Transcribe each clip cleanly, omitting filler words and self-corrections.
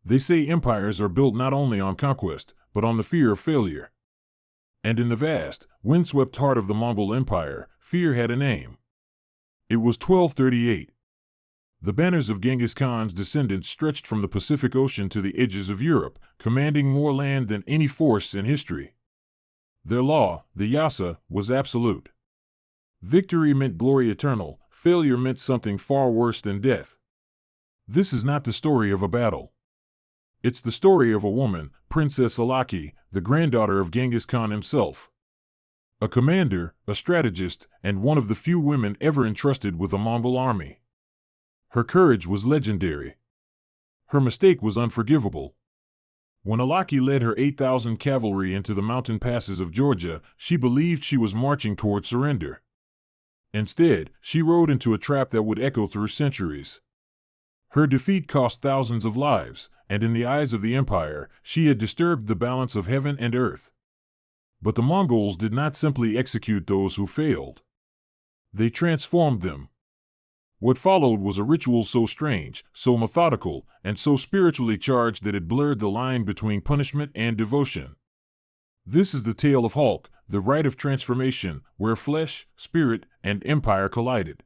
They say empires are built not only on conquest, but on the fear of failure. And in the vast, windswept heart of the Mongol Empire, fear had a name. It was 1238. The banners of Genghis Khan's descendants stretched from the Pacific Ocean to the edges of Europe, commanding more land than any force in history. Their law, the Yasa, was absolute. Victory meant glory eternal, failure meant something far worse than death. This is not the story of a battle. It's the story of a woman, Princess Alaki, the granddaughter of Genghis Khan himself. A commander, a strategist, and one of the few women ever entrusted with a Mongol army. Her courage was legendary. Her mistake was unforgivable. When Alaki led her 8,000 cavalry into the mountain passes of Georgia, she believed she was marching toward surrender. Instead, she rode into a trap that would echo through centuries. Her defeat cost thousands of lives, and in the eyes of the empire, she had disturbed the balance of heaven and earth. But the Mongols did not simply execute those who failed. They transformed them. What followed was a ritual so strange, so methodical, and so spiritually charged that it blurred the line between punishment and devotion. This is the tale of Hulk, the rite of transformation, where flesh, spirit, and empire collided.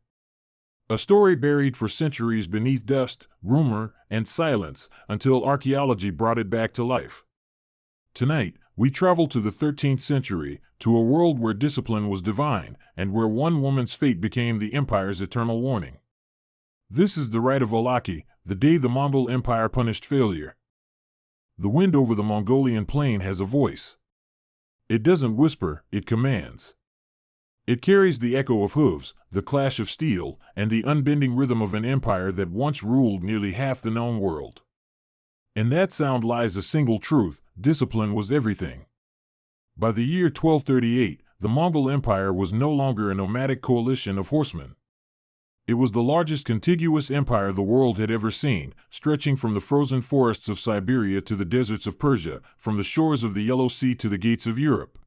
A story buried for centuries beneath dust, rumor, and silence, until archaeology brought it back to life. Tonight, we travel to the 13th century, to a world where discipline was divine, and where one woman's fate became the empire's eternal warning. This is the rite of Alaki, the day the Mongol Empire punished failure. The wind over the Mongolian plain has a voice. It doesn't whisper, it commands. It carries the echo of hooves, the clash of steel, and the unbending rhythm of an empire that once ruled nearly half the known world. In that sound lies a single truth: discipline was everything. By the year 1238, the Mongol Empire was no longer a nomadic coalition of horsemen. It was the largest contiguous empire the world had ever seen, stretching from the frozen forests of Siberia to the deserts of Persia, from the shores of the Yellow Sea to the gates of Europe.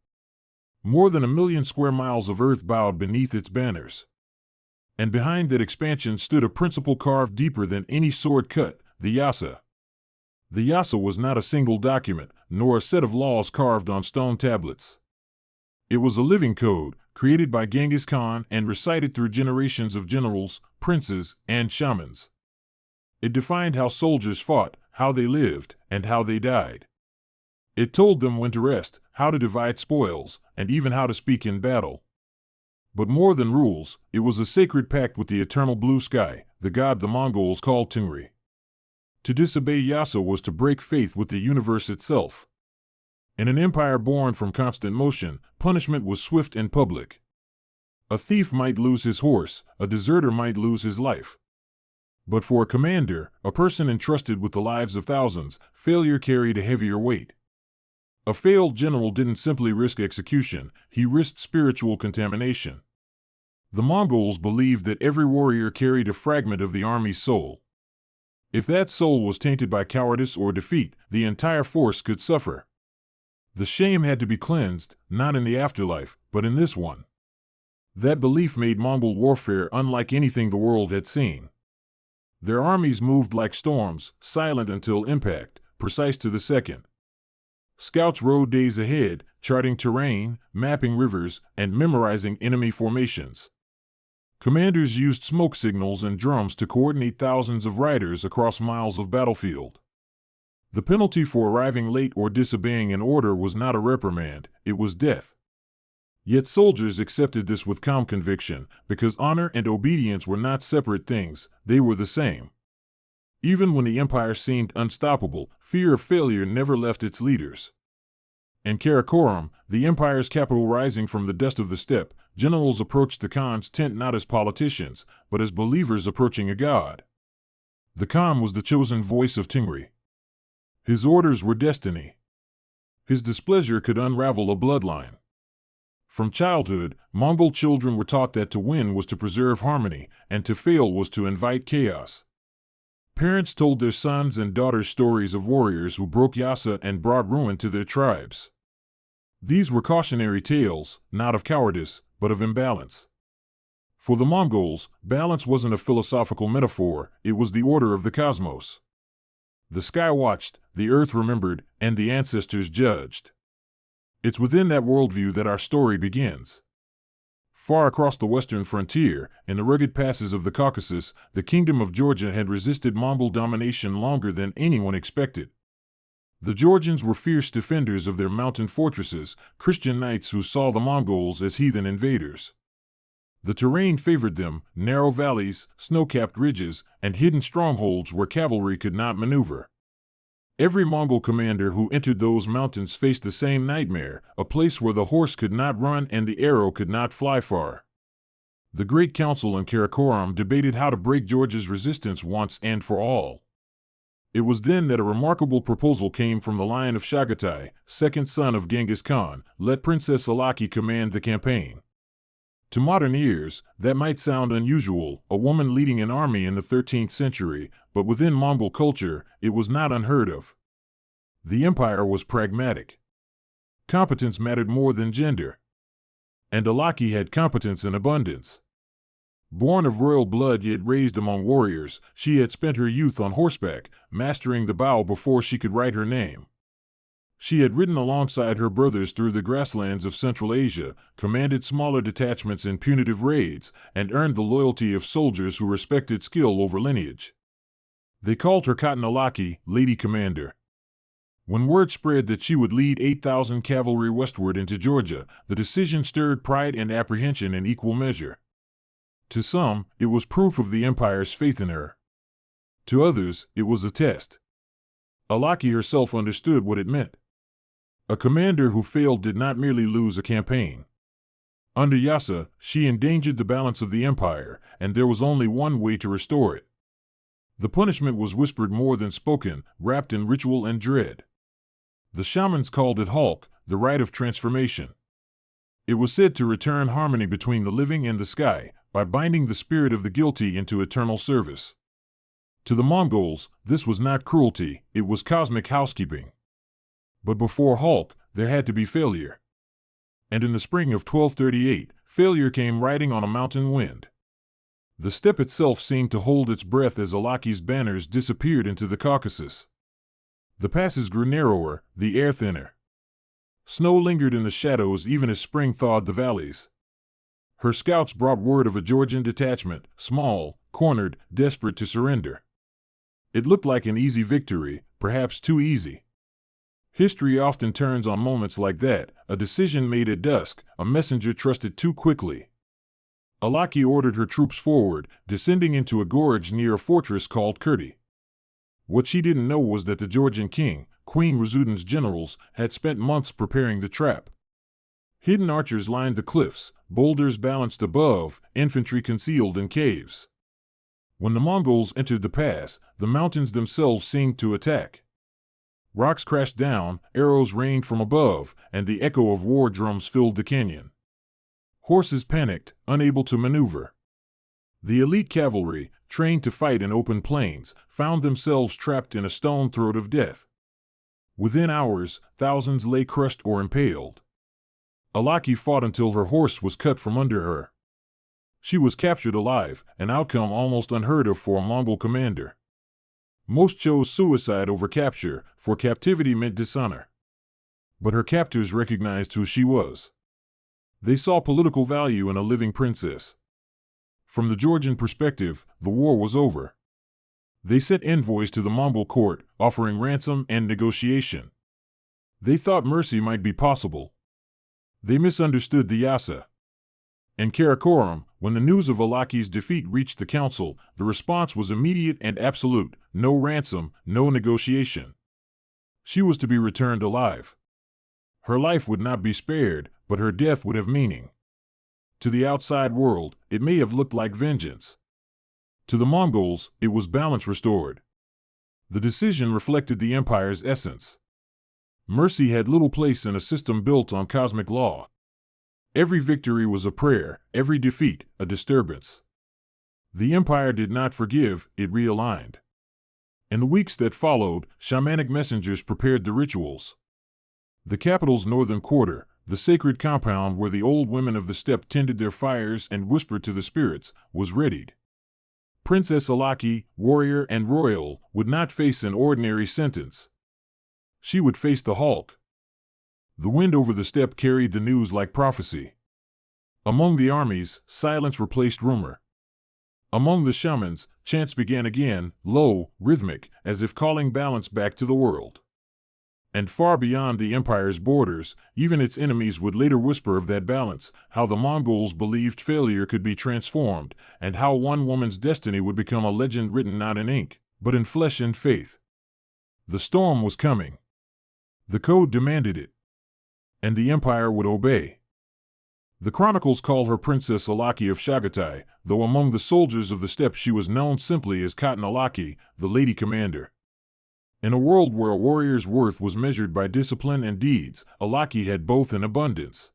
More than 1 million square miles of earth bowed beneath its banners. And behind that expansion stood a principle carved deeper than any sword cut: the Yasa. The Yasa was not a single document, nor a set of laws carved on stone tablets. It was a living code, created by Genghis Khan and recited through generations of generals, princes, and shamans. It defined how soldiers fought, how they lived, and how they died. It told them when to rest, how to divide spoils, and even how to speak in battle. But more than rules, it was a sacred pact with the eternal blue sky, the god the Mongols called Tungri. To disobey Yasa was to break faith with the universe itself. In an empire born from constant motion, punishment was swift and public. A thief might lose his horse, a deserter might lose his life. But for a commander, a person entrusted with the lives of thousands, failure carried a heavier weight. A failed general didn't simply risk execution, he risked spiritual contamination. The Mongols believed that every warrior carried a fragment of the army's soul. If that soul was tainted by cowardice or defeat, the entire force could suffer. The shame had to be cleansed, not in the afterlife, but in this one. That belief made Mongol warfare unlike anything the world had seen. Their armies moved like storms, silent until impact, precise to the second. Scouts rode days ahead, charting terrain, mapping rivers, and memorizing enemy formations. Commanders used smoke signals and drums to coordinate thousands of riders across miles of battlefield. The penalty for arriving late or disobeying an order was not a reprimand, it was death. Yet soldiers accepted this with calm conviction, because honor and obedience were not separate things, they were the same. Even when the empire seemed unstoppable, fear of failure never left its leaders. In Karakorum, the empire's capital rising from the dust of the steppe, generals approached the Khan's tent not as politicians, but as believers approaching a god. The Khan was the chosen voice of Tungri. His orders were destiny. His displeasure could unravel a bloodline. From childhood, Mongol children were taught that to win was to preserve harmony, and to fail was to invite chaos. Parents told their sons and daughters stories of warriors who broke Yasa and brought ruin to their tribes. These were cautionary tales, not of cowardice, but of imbalance. For the Mongols, balance wasn't a philosophical metaphor, it was the order of the cosmos. The sky watched, the earth remembered, and the ancestors judged. It's within that worldview that our story begins. Far across the western frontier, in the rugged passes of the Caucasus, the kingdom of Georgia had resisted Mongol domination longer than anyone expected. The Georgians were fierce defenders of their mountain fortresses, Christian knights who saw the Mongols as heathen invaders. The terrain favored them, narrow valleys, snow-capped ridges, and hidden strongholds where cavalry could not maneuver. Every Mongol commander who entered those mountains faced the same nightmare, a place where the horse could not run and the arrow could not fly far. The Great Council in Karakorum debated how to break Georgia's resistance once and for all. It was then that a remarkable proposal came from the Lion of Chagatai, second son of Genghis Khan: let Princess Alaki command the campaign. To modern ears, that might sound unusual, a woman leading an army in the 13th century, but within Mongol culture, it was not unheard of. The empire was pragmatic. Competence mattered more than gender. And Alaki had competence in abundance. Born of royal blood yet raised among warriors, she had spent her youth on horseback, mastering the bow before she could write her name. She had ridden alongside her brothers through the grasslands of Central Asia, commanded smaller detachments in punitive raids, and earned the loyalty of soldiers who respected skill over lineage. They called her Cotton Alaki, Lady Commander. When word spread that she would lead 8,000 cavalry westward into Georgia, the decision stirred pride and apprehension in equal measure. To some, it was proof of the empire's faith in her. To others, it was a test. Alaki herself understood what it meant. A commander who failed did not merely lose a campaign. Under Yasa, she endangered the balance of the empire, and there was only one way to restore it. The punishment was whispered more than spoken, wrapped in ritual and dread. The shamans called it Hulk, the rite of transformation. It was said to return harmony between the living and the sky, by binding the spirit of the guilty into eternal service. To the Mongols, this was not cruelty, it was cosmic housekeeping. But before Hulk, there had to be failure. And in the spring of 1238, failure came riding on a mountain wind. The steppe itself seemed to hold its breath as Alaki's banners disappeared into the Caucasus. The passes grew narrower, the air thinner. Snow lingered in the shadows even as spring thawed the valleys. Her scouts brought word of a Georgian detachment, small, cornered, desperate to surrender. It looked like an easy victory, perhaps too easy. History often turns on moments like that, a decision made at dusk, a messenger trusted too quickly. Alaki ordered her troops forward, descending into a gorge near a fortress called Kurti. What she didn't know was that the Georgian king, Queen Ruzudin's generals, had spent months preparing the trap. Hidden archers lined the cliffs, boulders balanced above, infantry concealed in caves. When the Mongols entered the pass, the mountains themselves seemed to attack. Rocks crashed down, arrows rained from above, and the echo of war drums filled the canyon. Horses panicked, unable to maneuver. The elite cavalry, trained to fight in open plains, found themselves trapped in a stone throat of death. Within hours, thousands lay crushed or impaled. Alaki fought until her horse was cut from under her. She was captured alive, an outcome almost unheard of for a Mongol commander. Most chose suicide over capture, for captivity meant dishonor. But her captors recognized who she was. They saw political value in a living princess. From the Georgian perspective, the war was over. They sent envoys to the Mongol court, offering ransom and negotiation. They thought mercy might be possible. They misunderstood the Yasa. In Karakorum, when the news of Alaki's defeat reached the council, the response was immediate and absolute: no ransom, no negotiation. She was to be returned alive. Her life would not be spared, but her death would have meaning. To the outside world, it may have looked like vengeance. To the Mongols, it was balance restored. The decision reflected the empire's essence. Mercy had little place in a system built on cosmic law. Every victory was a prayer, every defeat, a disturbance. The empire did not forgive, it realigned. In the weeks that followed, shamanic messengers prepared the rituals. The capital's northern quarter, the sacred compound where the old women of the steppe tended their fires and whispered to the spirits, was readied. Princess Alaki, warrior and royal, would not face an ordinary sentence. She would face the Hulk. The wind over the steppe carried the news like prophecy. Among the armies, silence replaced rumor. Among the shamans, chants began again, low, rhythmic, as if calling balance back to the world. And far beyond the empire's borders, even its enemies would later whisper of that balance, how the Mongols believed failure could be transformed, and how one woman's destiny would become a legend written not in ink, but in flesh and faith. The storm was coming. The code demanded it. And the empire would obey. The chronicles call her Princess Alaki of Chagatai, though among the soldiers of the steppe she was known simply as Cotton Alaki, the Lady Commander. In a world where a warrior's worth was measured by discipline and deeds, Alaki had both in abundance.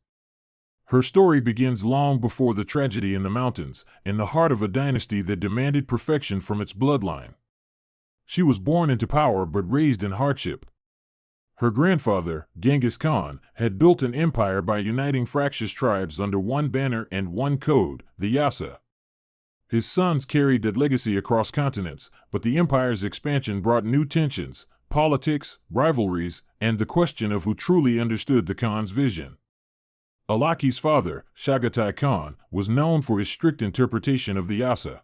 Her story begins long before the tragedy in the mountains, in the heart of a dynasty that demanded perfection from its bloodline. She was born into power but raised in hardship. Her grandfather, Genghis Khan, had built an empire by uniting fractious tribes under one banner and one code, the Yasa. His sons carried that legacy across continents, but the empire's expansion brought new tensions, politics, rivalries, and the question of who truly understood the Khan's vision. Alaki's father, Chagatai Khan, was known for his strict interpretation of the Yasa.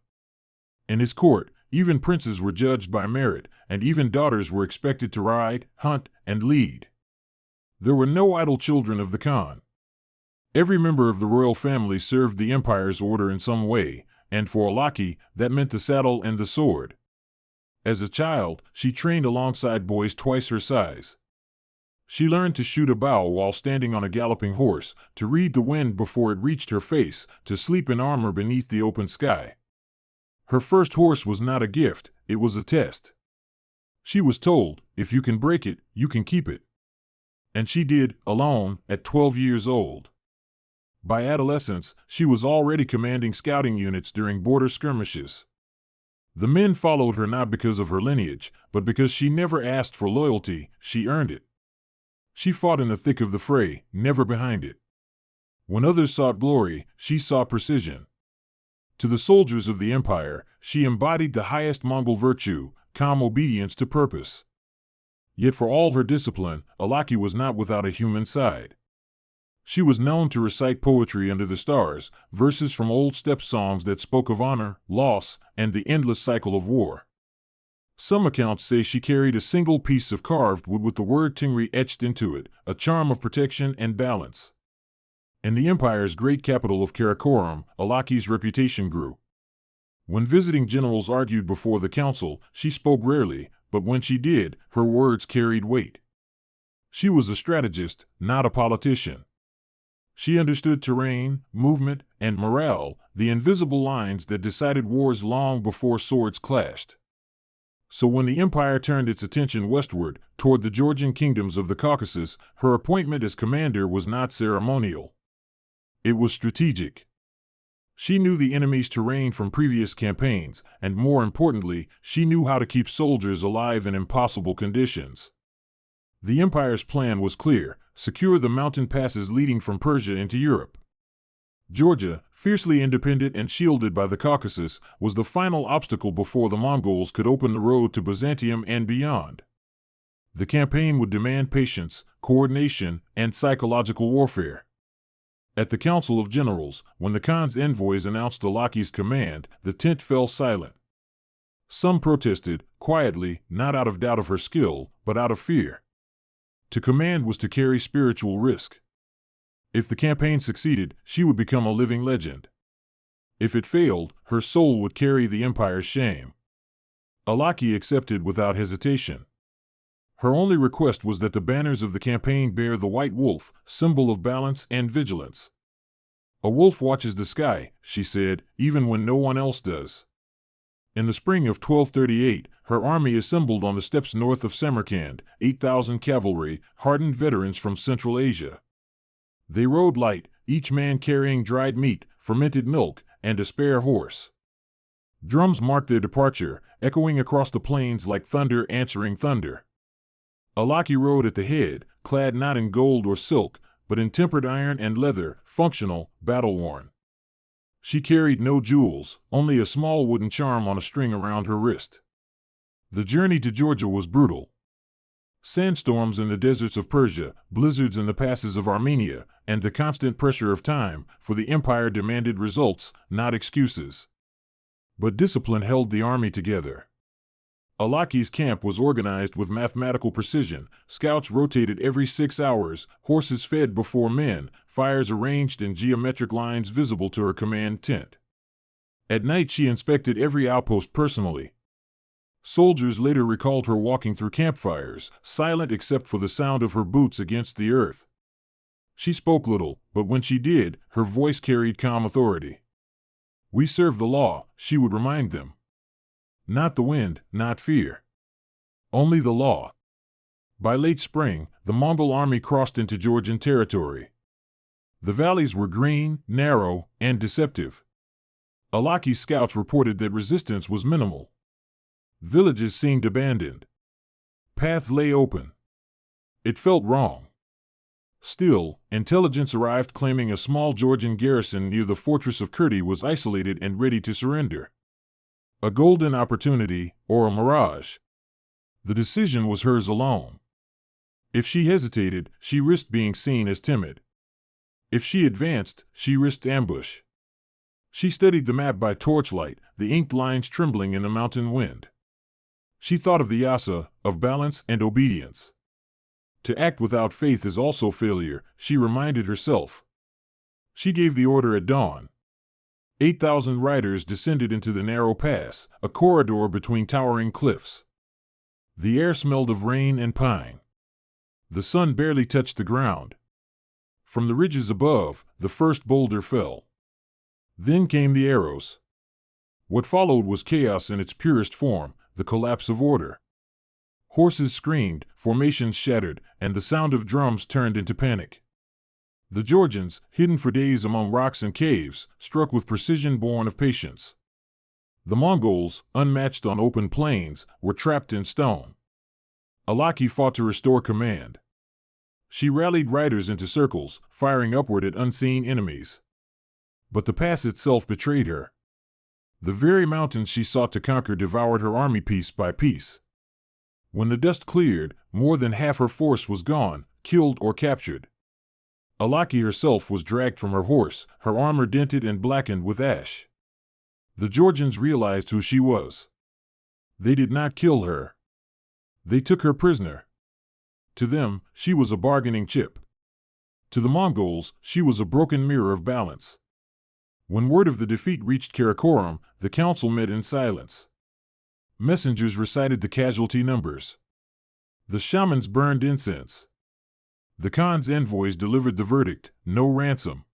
In his court, even princes were judged by merit, and even daughters were expected to ride, hunt, and lead. There were no idle children of the Khan. Every member of the royal family served the empire's order in some way, and for Alaki, that meant the saddle and the sword. As a child, she trained alongside boys twice her size. She learned to shoot a bow while standing on a galloping horse, to read the wind before it reached her face, to sleep in armor beneath the open sky. Her first horse was not a gift, it was a test. She was told, if you can break it, you can keep it. And she did, alone, at 12 years old. By adolescence, she was already commanding scouting units during border skirmishes. The men followed her not because of her lineage, but because she never asked for loyalty, she earned it. She fought in the thick of the fray, never behind it. When others sought glory, she sought precision. To the soldiers of the empire, she embodied the highest Mongol virtue, calm obedience to purpose. Yet for all her discipline, Alaki was not without a human side. She was known to recite poetry under the stars, verses from old steppe songs that spoke of honor, loss, and the endless cycle of war. Some accounts say she carried a single piece of carved wood with the word Tingri etched into it, a charm of protection and balance. In the empire's great capital of Karakorum, Alaki's reputation grew. When visiting generals argued before the council, she spoke rarely, but when she did, her words carried weight. She was a strategist, not a politician. She understood terrain, movement, and morale, the invisible lines that decided wars long before swords clashed. So when the empire turned its attention westward, toward the Georgian kingdoms of the Caucasus, her appointment as commander was not ceremonial. It was strategic. She knew the enemy's terrain from previous campaigns, and more importantly, she knew how to keep soldiers alive in impossible conditions. The empire's plan was clear: secure the mountain passes leading from Persia into Europe. Georgia, fiercely independent and shielded by the Caucasus, was the final obstacle before the Mongols could open the road to Byzantium and beyond. The campaign would demand patience, coordination, and psychological warfare. At the Council of Generals, when the Khan's envoys announced Alaki's command, the tent fell silent. Some protested, quietly, not out of doubt of her skill, but out of fear. To command was to carry spiritual risk. If the campaign succeeded, she would become a living legend. If it failed, her soul would carry the empire's shame. Alaki accepted without hesitation. Her only request was that the banners of the campaign bear the white wolf, symbol of balance and vigilance. A wolf watches the sky, she said, even when no one else does. In the spring of 1238, her army assembled on the steppes north of Samarkand, 8,000 cavalry, hardened veterans from Central Asia. They rode light, each man carrying dried meat, fermented milk, and a spare horse. Drums marked their departure, echoing across the plains like thunder answering thunder. Alaki rode at the head, clad not in gold or silk, but in tempered iron and leather, functional, battle-worn. She carried no jewels, only a small wooden charm on a string around her wrist. The journey to Georgia was brutal. Sandstorms in the deserts of Persia, blizzards in the passes of Armenia, and the constant pressure of time, for the empire demanded results, not excuses. But discipline held the army together. Alaki's camp was organized with mathematical precision. Scouts rotated every 6 hours, horses fed before men, fires arranged in geometric lines visible to her command tent. At night she inspected every outpost personally. Soldiers later recalled her walking through campfires, silent except for the sound of her boots against the earth. She spoke little, but when she did, her voice carried calm authority. "We serve the law," she would remind them. Not the wind, not fear. Only the law. By late spring, the Mongol army crossed into Georgian territory. The valleys were green, narrow, and deceptive. Alaki's scouts reported that resistance was minimal. Villages seemed abandoned. Paths lay open. It felt wrong. Still, intelligence arrived claiming a small Georgian garrison near the fortress of Kurti was isolated and ready to surrender. A golden opportunity, or a mirage. The decision was hers alone. If she hesitated, she risked being seen as timid. If she advanced, she risked ambush. She studied the map by torchlight, the inked lines trembling in the mountain wind. She thought of the yasa, of balance and obedience. To act without faith is also failure, she reminded herself. She gave the order at dawn. 8,000 riders descended into the narrow pass, a corridor between towering cliffs. The air smelled of rain and pine. The sun barely touched the ground. From the ridges above, the first boulder fell. Then came the arrows. What followed was chaos in its purest form, the collapse of order. Horses screamed, formations shattered, and the sound of drums turned into panic. The Georgians, hidden for days among rocks and caves, struck with precision born of patience. The Mongols, unmatched on open plains, were trapped in stone. Alaki fought to restore command. She rallied riders into circles, firing upward at unseen enemies. But the pass itself betrayed her. The very mountains she sought to conquer devoured her army piece by piece. When the dust cleared, more than half her force was gone, killed or captured. Alaki herself was dragged from her horse, her armor dented and blackened with ash. The Georgians realized who she was. They did not kill her. They took her prisoner. To them, she was a bargaining chip. To the Mongols, she was a broken mirror of balance. When word of the defeat reached Karakorum, the council met in silence. Messengers recited the casualty numbers. The shamans burned incense. The Khan's envoys delivered the verdict, no ransom.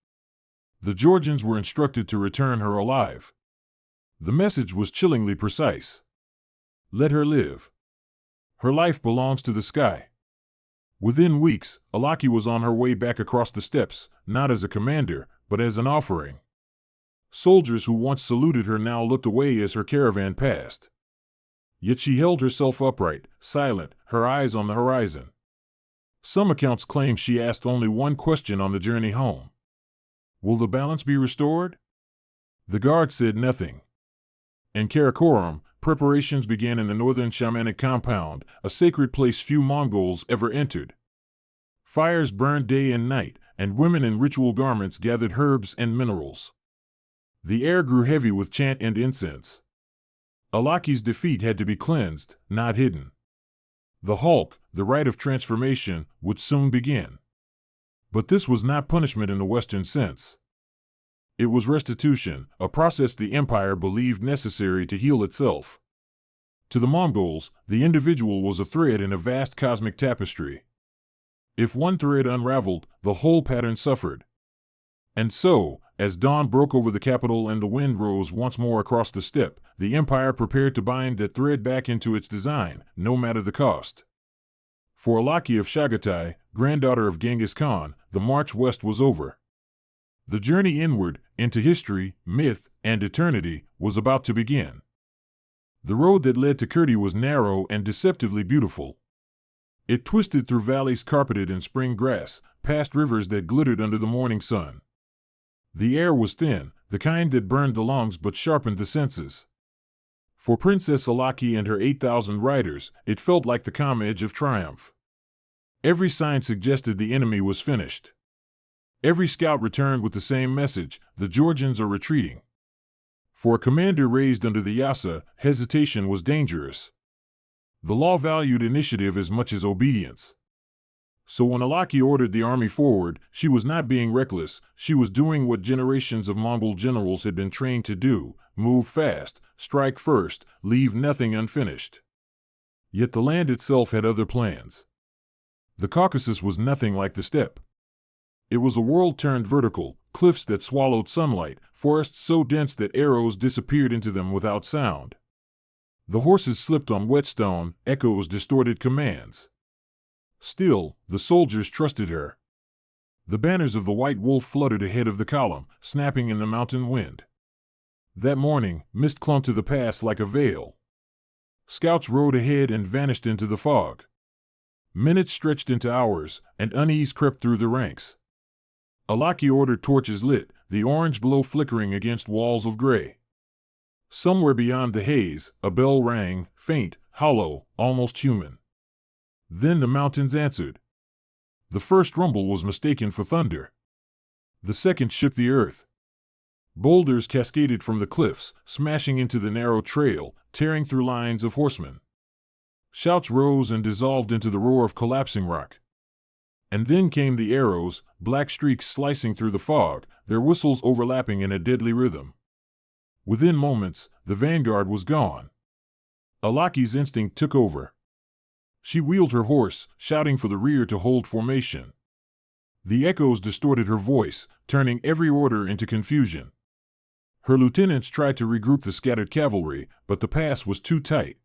The Georgians were instructed to return her alive. The message was chillingly precise. Let her live. Her life belongs to the sky. Within weeks, Alaki was on her way back across the steppes, not as a commander, but as an offering. Soldiers who once saluted her now looked away as her caravan passed. Yet she held herself upright, silent, her eyes on the horizon. Some accounts claim she asked only one question on the journey home. Will the balance be restored? The guard said nothing. In Karakorum, preparations began in the northern shamanic compound, a sacred place few Mongols ever entered. Fires burned day and night, and women in ritual garments gathered herbs and minerals. The air grew heavy with chant and incense. Alaki's defeat had to be cleansed, not hidden. The Hulk, the rite of transformation, would soon begin. But this was not punishment in the Western sense. It was restitution, a process the empire believed necessary to heal itself. To the Mongols, the individual was a thread in a vast cosmic tapestry. If one thread unraveled, the whole pattern suffered. And so, as dawn broke over the capital and the wind rose once more across the steppe, the empire prepared to bind that thread back into its design, no matter the cost. For Alaki of Chagatai, granddaughter of Genghis Khan, the march west was over. The journey inward, into history, myth, and eternity, was about to begin. The road that led to Kurti was narrow and deceptively beautiful. It twisted through valleys carpeted in spring grass, past rivers that glittered under the morning sun. The air was thin, the kind that burned the lungs but sharpened the senses. For Princess Alaki and her 8,000 riders, it felt like the calm edge of triumph. Every sign suggested the enemy was finished. Every scout returned with the same message: the Georgians are retreating. For a commander raised under the Yasa, hesitation was dangerous. The law valued initiative as much as obedience. So when Alaki ordered the army forward, she was not being reckless, she was doing what generations of Mongol generals had been trained to do: move fast, strike first, leave nothing unfinished. Yet the land itself had other plans. The Caucasus was nothing like the steppe. It was a world turned vertical, cliffs that swallowed sunlight, forests so dense that arrows disappeared into them without sound. The horses slipped on whetstone, echoes distorted commands. Still, the soldiers trusted her. The banners of the white wolf fluttered ahead of the column, snapping in the mountain wind. That morning, mist clung to the pass like a veil. Scouts rode ahead and vanished into the fog. Minutes stretched into hours, and unease crept through the ranks. Alaki ordered torches lit, the orange glow flickering against walls of gray. Somewhere beyond the haze, a bell rang, faint, hollow, almost human. Then the mountains answered. The first rumble was mistaken for thunder. The second shook the earth. Boulders cascaded from the cliffs, smashing into the narrow trail, tearing through lines of horsemen. Shouts rose and dissolved into the roar of collapsing rock. And then came the arrows, black streaks slicing through the fog, their whistles overlapping in a deadly rhythm. Within moments, the vanguard was gone. Alaki's instinct took over. She wheeled her horse, shouting for the rear to hold formation. The echoes distorted her voice, turning every order into confusion. Her lieutenants tried to regroup the scattered cavalry, but the pass was too tight.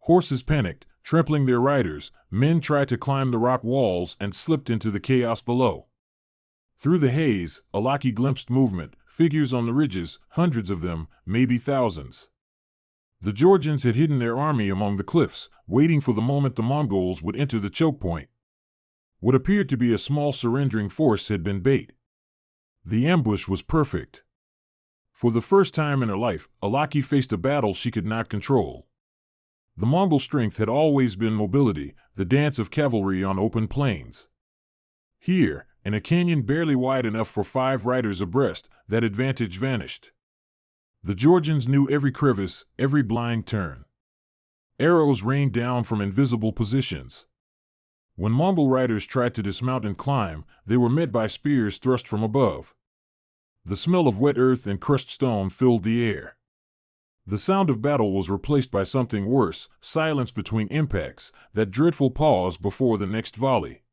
Horses panicked, trampling their riders, men tried to climb the rock walls and slipped into the chaos below. Through the haze, Alaki glimpsed movement, figures on the ridges, hundreds of them, maybe thousands. The Georgians had hidden their army among the cliffs, waiting for the moment the Mongols would enter the choke point. What appeared to be a small surrendering force had been bait. The ambush was perfect. For the first time in her life, Alaki faced a battle she could not control. The Mongol strength had always been mobility, the dance of cavalry on open plains. Here, in a canyon barely wide enough for 5 riders abreast, that advantage vanished. The Georgians knew every crevice, every blind turn. Arrows rained down from invisible positions. When Mongol riders tried to dismount and climb, they were met by spears thrust from above. The smell of wet earth and crushed stone filled the air. The sound of battle was replaced by something worse: silence between impacts, that dreadful pause before the next volley.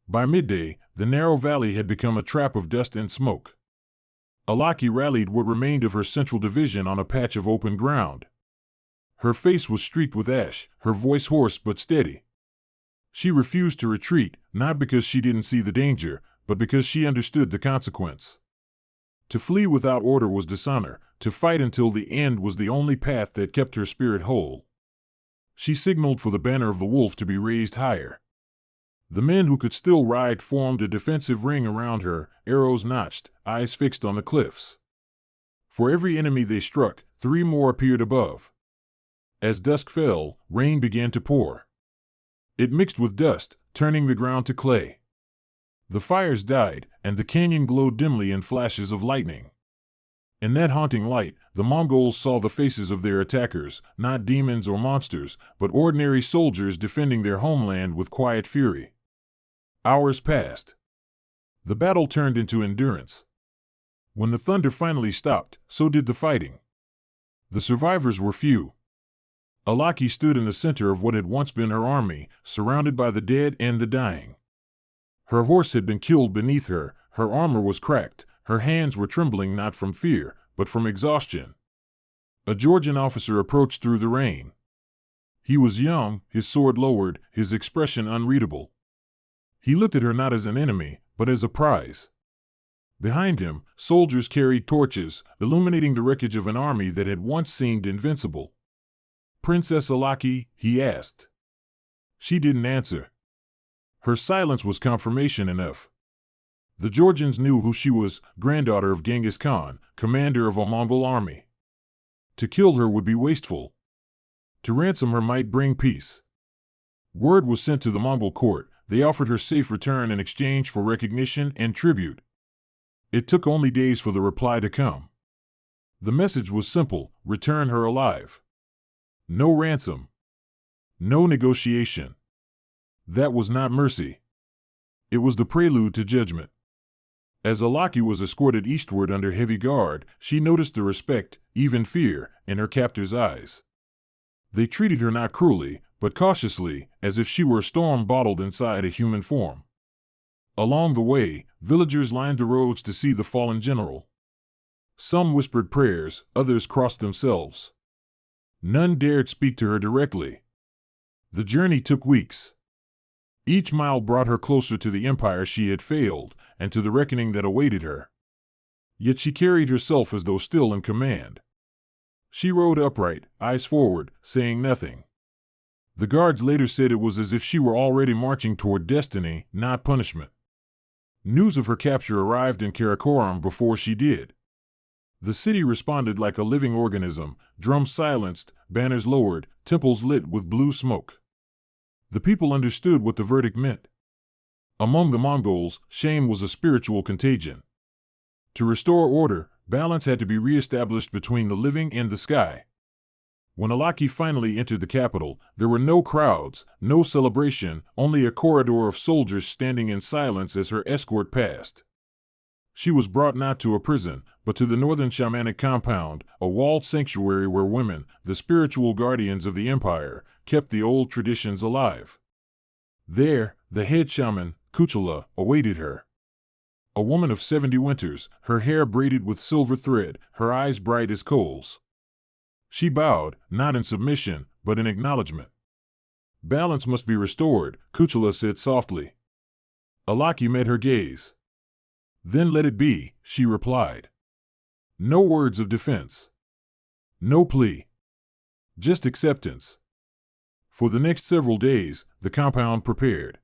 By midday, the narrow valley had become a trap of dust and smoke. Alaki rallied what remained of her central division on a patch of open ground. Her face was streaked with ash, her voice hoarse but steady. She refused to retreat, not because she didn't see the danger, but because she understood the consequence. To flee without order was dishonor. To fight until the end was the only path that kept her spirit whole. She signaled for the banner of the wolf to be raised higher. The men who could still ride formed a defensive ring around her, arrows notched, eyes fixed on the cliffs. For every enemy they struck, 3 more appeared above. As dusk fell, rain began to pour. It mixed with dust, turning the ground to clay. The fires died, and the canyon glowed dimly in flashes of lightning. In that haunting light, the Mongols saw the faces of their attackers, not demons or monsters, but ordinary soldiers defending their homeland with quiet fury. Hours passed. The battle turned into endurance. When the thunder finally stopped, so did the fighting. The survivors were few. Alaki stood in the center of what had once been her army, surrounded by the dead and the dying. Her horse had been killed beneath her, her armor was cracked, her hands were trembling not from fear, but from exhaustion. A Georgian officer approached through the rain. He was young, his sword lowered, his expression unreadable. He looked at her not as an enemy, but as a prize. Behind him, soldiers carried torches, illuminating the wreckage of an army that had once seemed invincible. "Princess Alaki?" he asked. She didn't answer. Her silence was confirmation enough. The Georgians knew who she was, granddaughter of Genghis Khan, commander of a Mongol army. To kill her would be wasteful. To ransom her might bring peace. Word was sent to the Mongol court. They offered her safe return in exchange for recognition and tribute. It took only days for the reply to come. The message was simple: return her alive. No ransom. No negotiation. That was not mercy. It was the prelude to judgment. As Alaki was escorted eastward under heavy guard, she noticed the respect, even fear, in her captors' eyes. They treated her not cruelly, but cautiously, as if she were a storm bottled inside a human form. Along the way, villagers lined the roads to see the fallen general. Some whispered prayers, others crossed themselves. None dared speak to her directly. The journey took weeks. Each mile brought her closer to the empire she had failed, and to the reckoning that awaited her. Yet she carried herself as though still in command. She rode upright, eyes forward, saying nothing. The guards later said it was as if she were already marching toward destiny, not punishment. News of her capture arrived in Karakorum before she did. The city responded like a living organism, drums silenced, banners lowered, temples lit with blue smoke. The people understood what the verdict meant. Among the Mongols, shame was a spiritual contagion. To restore order, balance had to be re-established between the living and the sky. When Alaki finally entered the capital, there were no crowds, no celebration, only a corridor of soldiers standing in silence as her escort passed. She was brought not to a prison, but to the northern shamanic compound, a walled sanctuary where women, the spiritual guardians of the empire, kept the old traditions alive. There, the head shaman, Kuchula, awaited her. A woman of 70 winters, her hair braided with silver thread, her eyes bright as coals. She bowed, not in submission, but in acknowledgement. Balance must be restored, Kuchula said softly. Alaki met her gaze. Then let it be, she replied. No words of defense. No plea. Just acceptance. For the next several days, the compound prepared.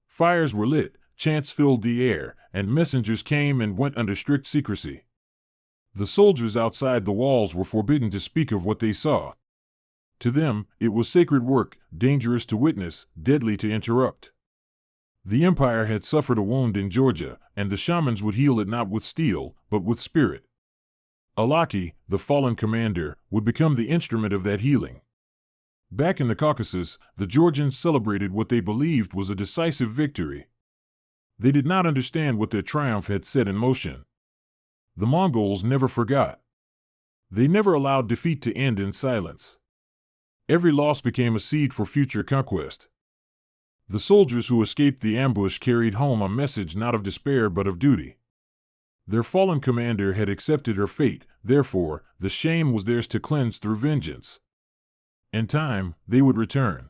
Fires were lit, chants filled the air, and messengers came and went under strict secrecy. The soldiers outside the walls were forbidden to speak of what they saw. To them, it was sacred work, dangerous to witness, deadly to interrupt. The empire had suffered a wound in Georgia, and the shamans would heal it not with steel, but with spirit. Alaki, the fallen commander, would become the instrument of that healing. Back in the Caucasus, the Georgians celebrated what they believed was a decisive victory. They did not understand what their triumph had set in motion. The Mongols never forgot. They never allowed defeat to end in silence. Every loss became a seed for future conquest. The soldiers who escaped the ambush carried home a message not of despair but of duty. Their fallen commander had accepted her fate, therefore, the shame was theirs to cleanse through vengeance. In time, they would return.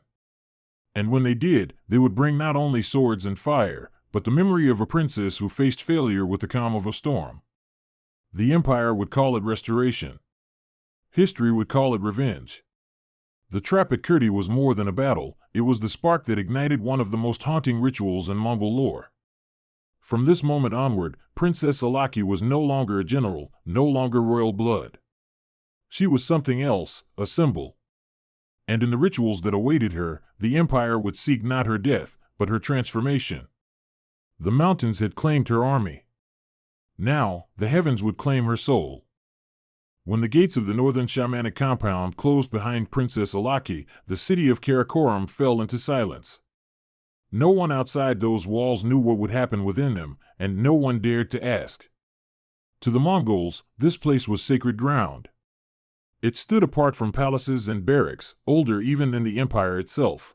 And when they did, they would bring not only swords and fire, but the memory of a princess who faced failure with the calm of a storm. The empire would call it restoration. History would call it revenge. The trap at Kurti was more than a battle, it was the spark that ignited one of the most haunting rituals in Mongol lore. From this moment onward, Princess Alaki was no longer a general, no longer royal blood. She was something else, a symbol. And in the rituals that awaited her, the empire would seek not her death, but her transformation. The mountains had claimed her army. Now, the heavens would claim her soul. When the gates of the northern shamanic compound closed behind Princess Alaki, the city of Karakorum fell into silence. No one outside those walls knew what would happen within them, and no one dared to ask. To the Mongols, this place was sacred ground. It stood apart from palaces and barracks, older even than the empire itself.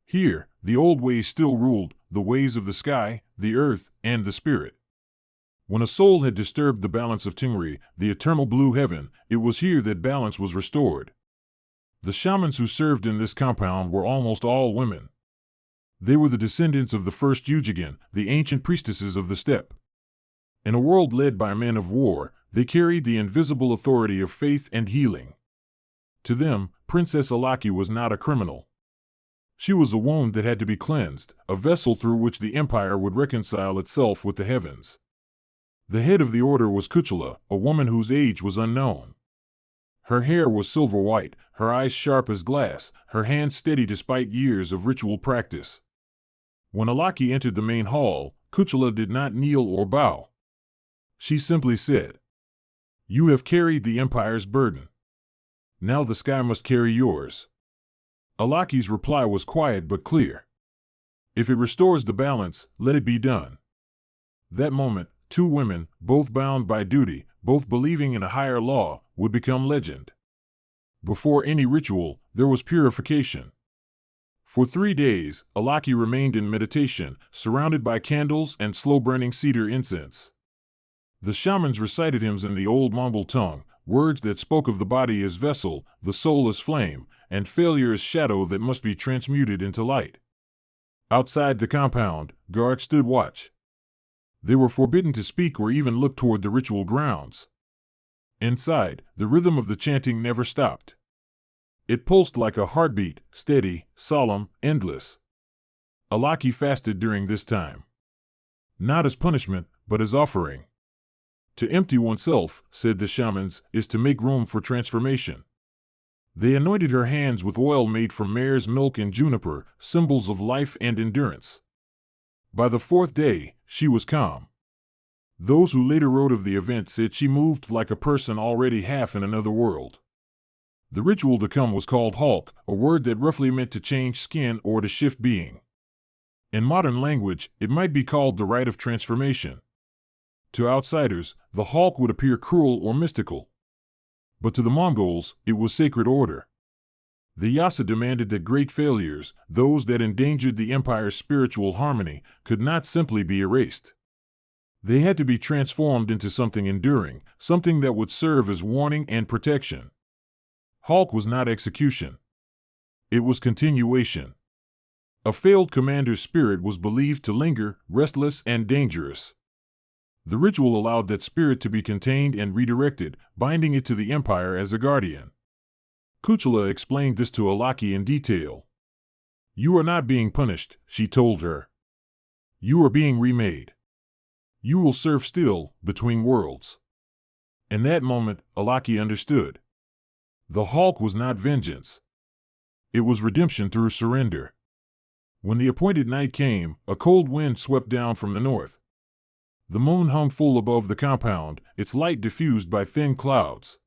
Here, the old ways still ruled, the ways of the sky, the earth, and the spirit. When a soul had disturbed the balance of Tingri, the eternal blue heaven, it was here that balance was restored. The shamans who served in this compound were almost all women. They were the descendants of the first Yujigan, the ancient priestesses of the steppe. In a world led by men of war, they carried the invisible authority of faith and healing. To them, Princess Alaki was not a criminal. She was a wound that had to be cleansed, a vessel through which the empire would reconcile itself with the heavens. The head of the order was Kuchula, a woman whose age was unknown. Her hair was silver white, her eyes sharp as glass, her hands steady despite years of ritual practice. When Alaki entered the main hall, Kuchula did not kneel or bow. She simply said, "You have carried the empire's burden. Now the sky must carry yours." Alaki's reply was quiet but clear. "If it restores the balance, let it be done." That moment, two women, both bound by duty, both believing in a higher law, would become legend. Before any ritual, there was purification. For 3 days, Alaki remained in meditation, surrounded by candles and slow-burning cedar incense. The shamans recited hymns in the old Mongol tongue, words that spoke of the body as vessel, the soul as flame, and failure as shadow that must be transmuted into light. Outside the compound, guards stood watch. They were forbidden to speak or even look toward the ritual grounds. Inside, the rhythm of the chanting never stopped. It pulsed like a heartbeat, steady, solemn, endless. Alaki fasted during this time. Not as punishment, but as offering. To empty oneself, said the shamans, is to make room for transformation. They anointed her hands with oil made from mare's milk and juniper, symbols of life and endurance. By the 4th day, she was calm. Those who later wrote of the event said she moved like a person already half in another world. The ritual to come was called Hulk, a word that roughly meant to change skin or to shift being. In modern language, it might be called the rite of transformation. To outsiders, the Hulk would appear cruel or mystical. But to the Mongols, it was sacred order. The Yasa demanded that great failures, those that endangered the empire's spiritual harmony, could not simply be erased. They had to be transformed into something enduring, something that would serve as warning and protection. Hulk was not execution. It was continuation. A failed commander's spirit was believed to linger, restless and dangerous. The ritual allowed that spirit to be contained and redirected, binding it to the empire as a guardian. Kuchula explained this to Alaki in detail. "You are not being punished," she told her. "You are being remade. You will serve still, between worlds." In that moment, Alaki understood. The Hulk was not vengeance. It was redemption through surrender. When the appointed night came, a cold wind swept down from the north. The moon hung full above the compound, its light diffused by thin clouds.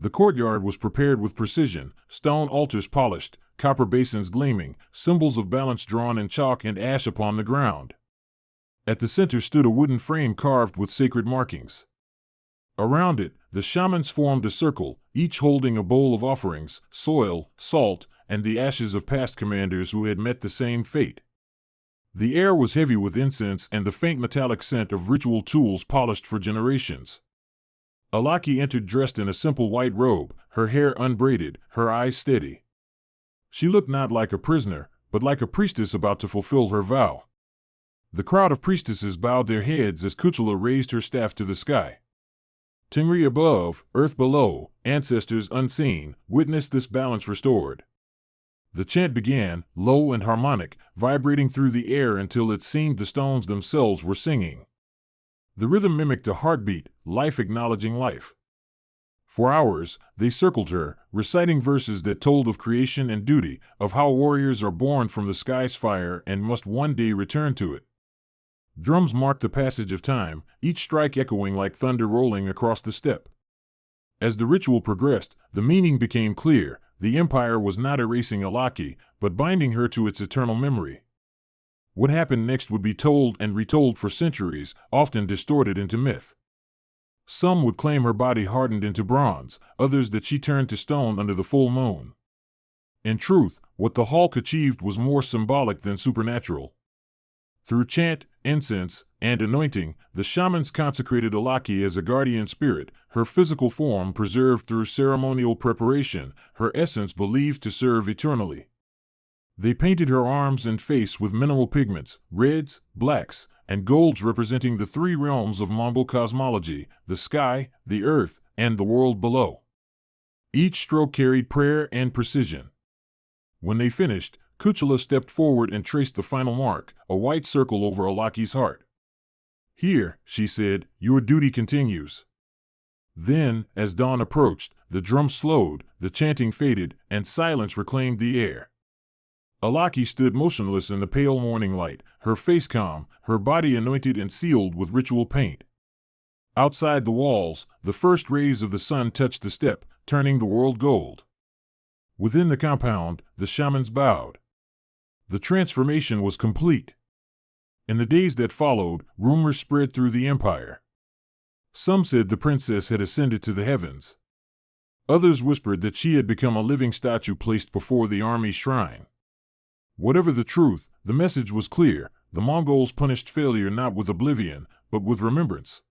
The courtyard was prepared with precision, stone altars polished, copper basins gleaming, symbols of balance drawn in chalk and ash upon the ground. At the center stood a wooden frame carved with sacred markings. Around it, the shamans formed a circle, each holding a bowl of offerings, soil, salt, and the ashes of past commanders who had met the same fate. The air was heavy with incense and the faint metallic scent of ritual tools polished for generations. Alaki entered dressed in a simple white robe, her hair unbraided, her eyes steady. She looked not like a prisoner, but like a priestess about to fulfill her vow. The crowd of priestesses bowed their heads as Kuchula raised her staff to the sky. Tingri above, earth below, ancestors unseen, witnessed this balance restored. The chant began, low and harmonic, vibrating through the air until it seemed the stones themselves were singing. The rhythm mimicked a heartbeat, life acknowledging life. For hours, they circled her, reciting verses that told of creation and duty, of how warriors are born from the sky's fire and must one day return to it. Drums marked the passage of time, each strike echoing like thunder rolling across the steppe. As the ritual progressed, the meaning became clear. The empire was not erasing Alaki, but binding her to its eternal memory. What happened next would be told and retold for centuries, often distorted into myth. Some would claim her body hardened into bronze, others that she turned to stone under the full moon. In truth, what the Hulk achieved was more symbolic than supernatural. Through chant, incense, and anointing, the shamans consecrated Alaki as a guardian spirit, her physical form preserved through ceremonial preparation, her essence believed to serve eternally. They painted her arms and face with mineral pigments, reds, blacks, and golds representing the 3 realms of Mongol cosmology, the sky, the earth, and the world below. Each stroke carried prayer and precision. When they finished, Kuchula stepped forward and traced the final mark, a white circle over Alaki's heart. "Here," she said, "your duty continues." Then, as dawn approached, the drum slowed, the chanting faded, and silence reclaimed the air. Alaki stood motionless in the pale morning light, her face calm, her body anointed and sealed with ritual paint. Outside the walls, the first rays of the sun touched the steppe, turning the world gold. Within the compound, the shamans bowed. The transformation was complete. In the days that followed, rumors spread through the empire. Some said the princess had ascended to the heavens. Others whispered that she had become a living statue placed before the army's shrine. Whatever the truth, the message was clear: the Mongols punished failure not with oblivion, but with remembrance.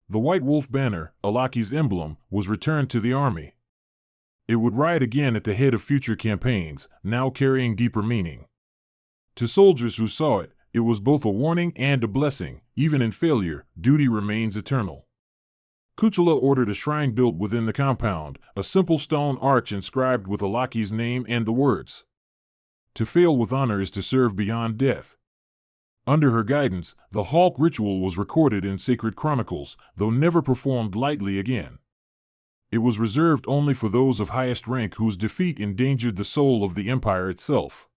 The white wolf banner, Alaki's emblem, was returned to the army. It would ride again at the head of future campaigns, now carrying deeper meaning. To soldiers who saw it, it was both a warning and a blessing. Even in failure, duty remains eternal. Kuchula ordered a shrine built within the compound, a simple stone arch inscribed with Alaki's name and the words, "To fail with honor is to serve beyond death." Under her guidance, the Hulk ritual was recorded in sacred chronicles, though never performed lightly again. It was reserved only for those of highest rank whose defeat endangered the soul of the empire itself.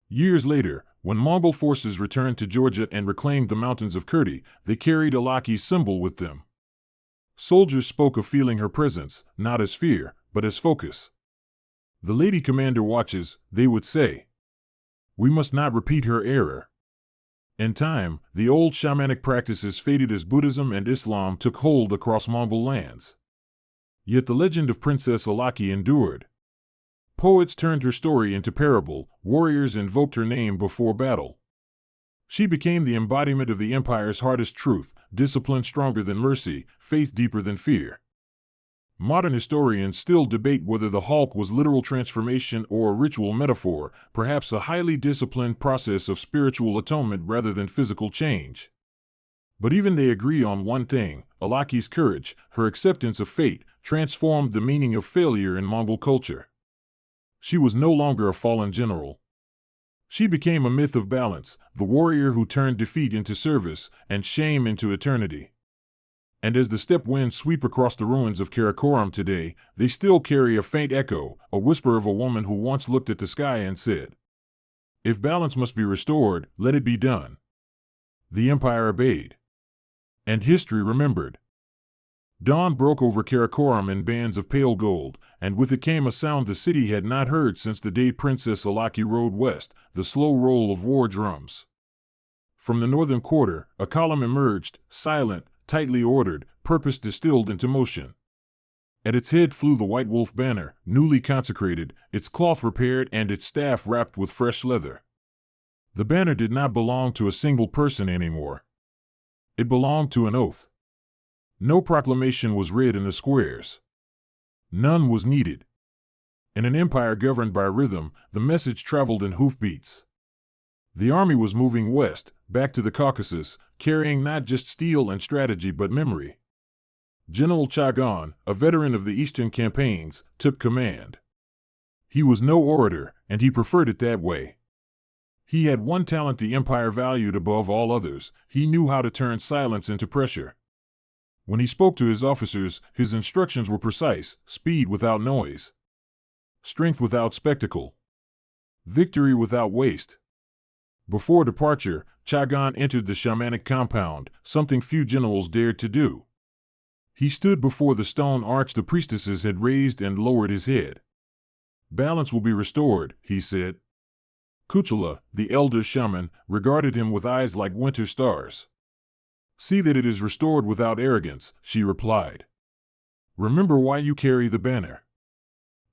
Years later, when Mongol forces returned to Georgia and reclaimed the mountains of Kurdi, they carried Alaki's symbol with them. Soldiers spoke of feeling her presence, not as fear, but as focus. "The Lady Commander watches," they would say. "We must not repeat her error." In time, the old shamanic practices faded as Buddhism and Islam took hold across Mongol lands. Yet the legend of Princess Alaki endured. Poets turned her story into parable, warriors invoked her name before battle. She became the embodiment of the empire's hardest truth: discipline stronger than mercy, faith deeper than fear. Modern historians still debate whether the Hulk was literal transformation or a ritual metaphor, perhaps a highly disciplined process of spiritual atonement rather than physical change. But even they agree on one thing: Alaki's courage, her acceptance of fate, transformed the meaning of failure in Mongol culture. She was no longer a fallen general. She became a myth of balance, the warrior who turned defeat into service and shame into eternity. And as the steppe winds sweep across the ruins of Karakorum today, they still carry a faint echo, a whisper of a woman who once looked at the sky and said, "If balance must be restored, let it be done." The empire obeyed. And history remembered. Dawn broke over Karakorum in bands of pale gold, and with it came a sound the city had not heard since the day Princess Alaki rode west, the slow roll of war drums. From the northern quarter, a column emerged, silent, tightly ordered, purpose distilled into motion. At its head flew the white wolf banner, newly consecrated, its cloth repaired and its staff wrapped with fresh leather. The banner did not belong to a single person anymore. It belonged to an oath. No proclamation was read in the squares. None was needed. In an empire governed by rhythm, the message traveled in hoofbeats. The army was moving west, back to the Caucasus, carrying not just steel and strategy but memory. General Chagan, a veteran of the eastern campaigns, took command. He was no orator, and he preferred it that way. He had one talent the empire valued above all others: he knew how to turn silence into pressure. When he spoke to his officers, his instructions were precise: speed without noise, strength without spectacle, victory without waste. Before departure, Chagan entered the shamanic compound, something few generals dared to do. He stood before the stone arch the priestesses had raised and lowered his head. "Balance will be restored," he said. Kuchula, the elder shaman, regarded him with eyes like winter stars. "See that it is restored without arrogance," she replied. "Remember why you carry the banner."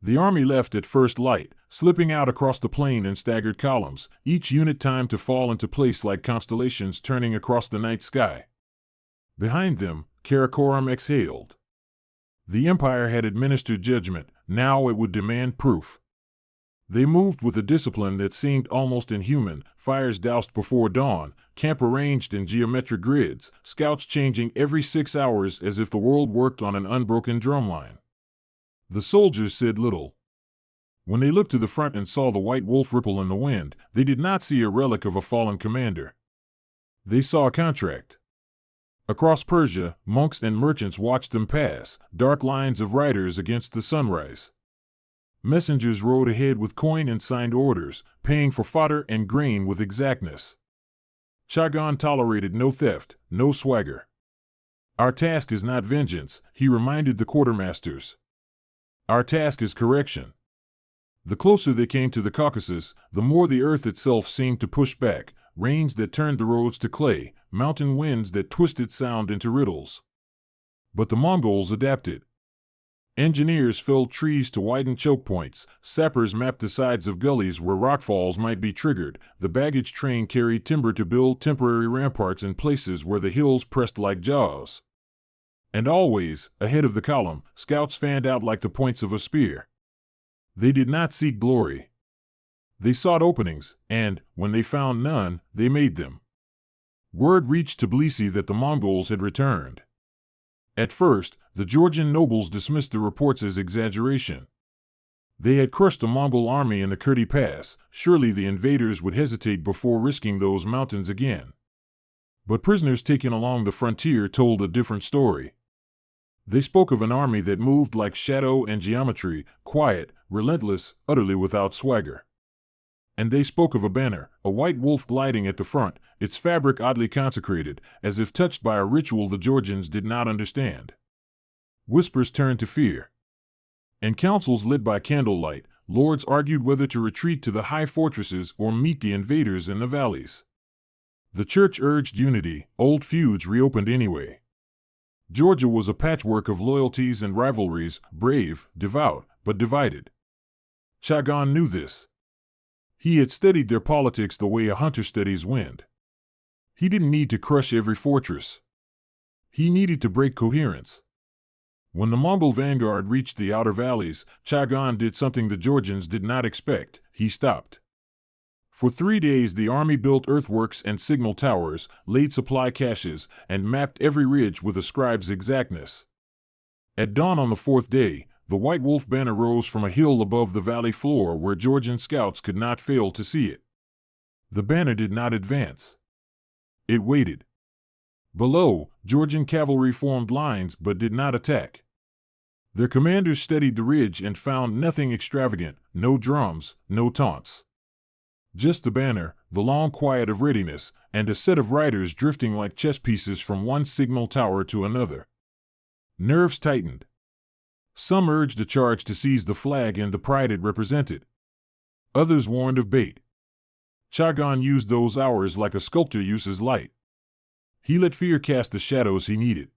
The army left at first light, slipping out across the plain in staggered columns, each unit timed to fall into place like constellations turning across the night sky. Behind them, Karakorum exhaled. The empire had administered judgment, now it would demand proof. They moved with a discipline that seemed almost inhuman, fires doused before dawn, camp arranged in geometric grids, scouts changing every 6 hours as if the world worked on an unbroken drumline. The soldiers said little. When they looked to the front and saw the white wolf ripple in the wind, they did not see a relic of a fallen commander. They saw a contract. Across Persia, monks and merchants watched them pass, dark lines of riders against the sunrise. Messengers rode ahead with coin and signed orders, paying for fodder and grain with exactness. Chagan tolerated no theft, no swagger. Our task is not vengeance, he reminded the quartermasters. Our task is correction. The closer they came to the Caucasus, the more the earth itself seemed to push back, rains that turned the roads to clay, mountain winds that twisted sound into riddles. But the Mongols adapted. Engineers felled trees to widen choke points, sappers mapped the sides of gullies where rockfalls might be triggered, the baggage train carried timber to build temporary ramparts in places where the hills pressed like jaws. And always, ahead of the column, scouts fanned out like the points of a spear. They did not seek glory. They sought openings, and, when they found none, they made them. Word reached Tbilisi that the Mongols had returned. At first, the Georgian nobles dismissed the reports as exaggeration. They had crushed a Mongol army in the Kurdi Pass, surely the invaders would hesitate before risking those mountains again. But prisoners taken along the frontier told a different story. They spoke of an army that moved like shadow and geometry, quiet, relentless, utterly without swagger. And they spoke of a banner, a white wolf gliding at the front, its fabric oddly consecrated, as if touched by a ritual the Georgians did not understand. Whispers turned to fear. In councils lit by candlelight, lords argued whether to retreat to the high fortresses or meet the invaders in the valleys. The church urged unity, old feuds reopened anyway. Georgia was a patchwork of loyalties and rivalries, brave, devout, but divided. Chagan knew this. He had studied their politics the way a hunter studies wind. He didn't need to crush every fortress. He needed to break coherence. When the Mongol vanguard reached the outer valleys, Chagan did something the Georgians did not expect. He stopped. For 3 days the army built earthworks and signal towers, laid supply caches, and mapped every ridge with a scribe's exactness. At dawn on the 4th day, the white wolf banner rose from a hill above the valley floor where Georgian scouts could not fail to see it. The banner did not advance. It waited. Below, Georgian cavalry formed lines but did not attack. Their commanders studied the ridge and found nothing extravagant, no drums, no taunts. Just the banner, the long quiet of readiness, and a set of riders drifting like chess pieces from one signal tower to another. Nerves tightened. Some urged a charge to seize the flag and the pride it represented. Others warned of bait. Chagan used those hours like a sculptor uses light. He let fear cast the shadows he needed.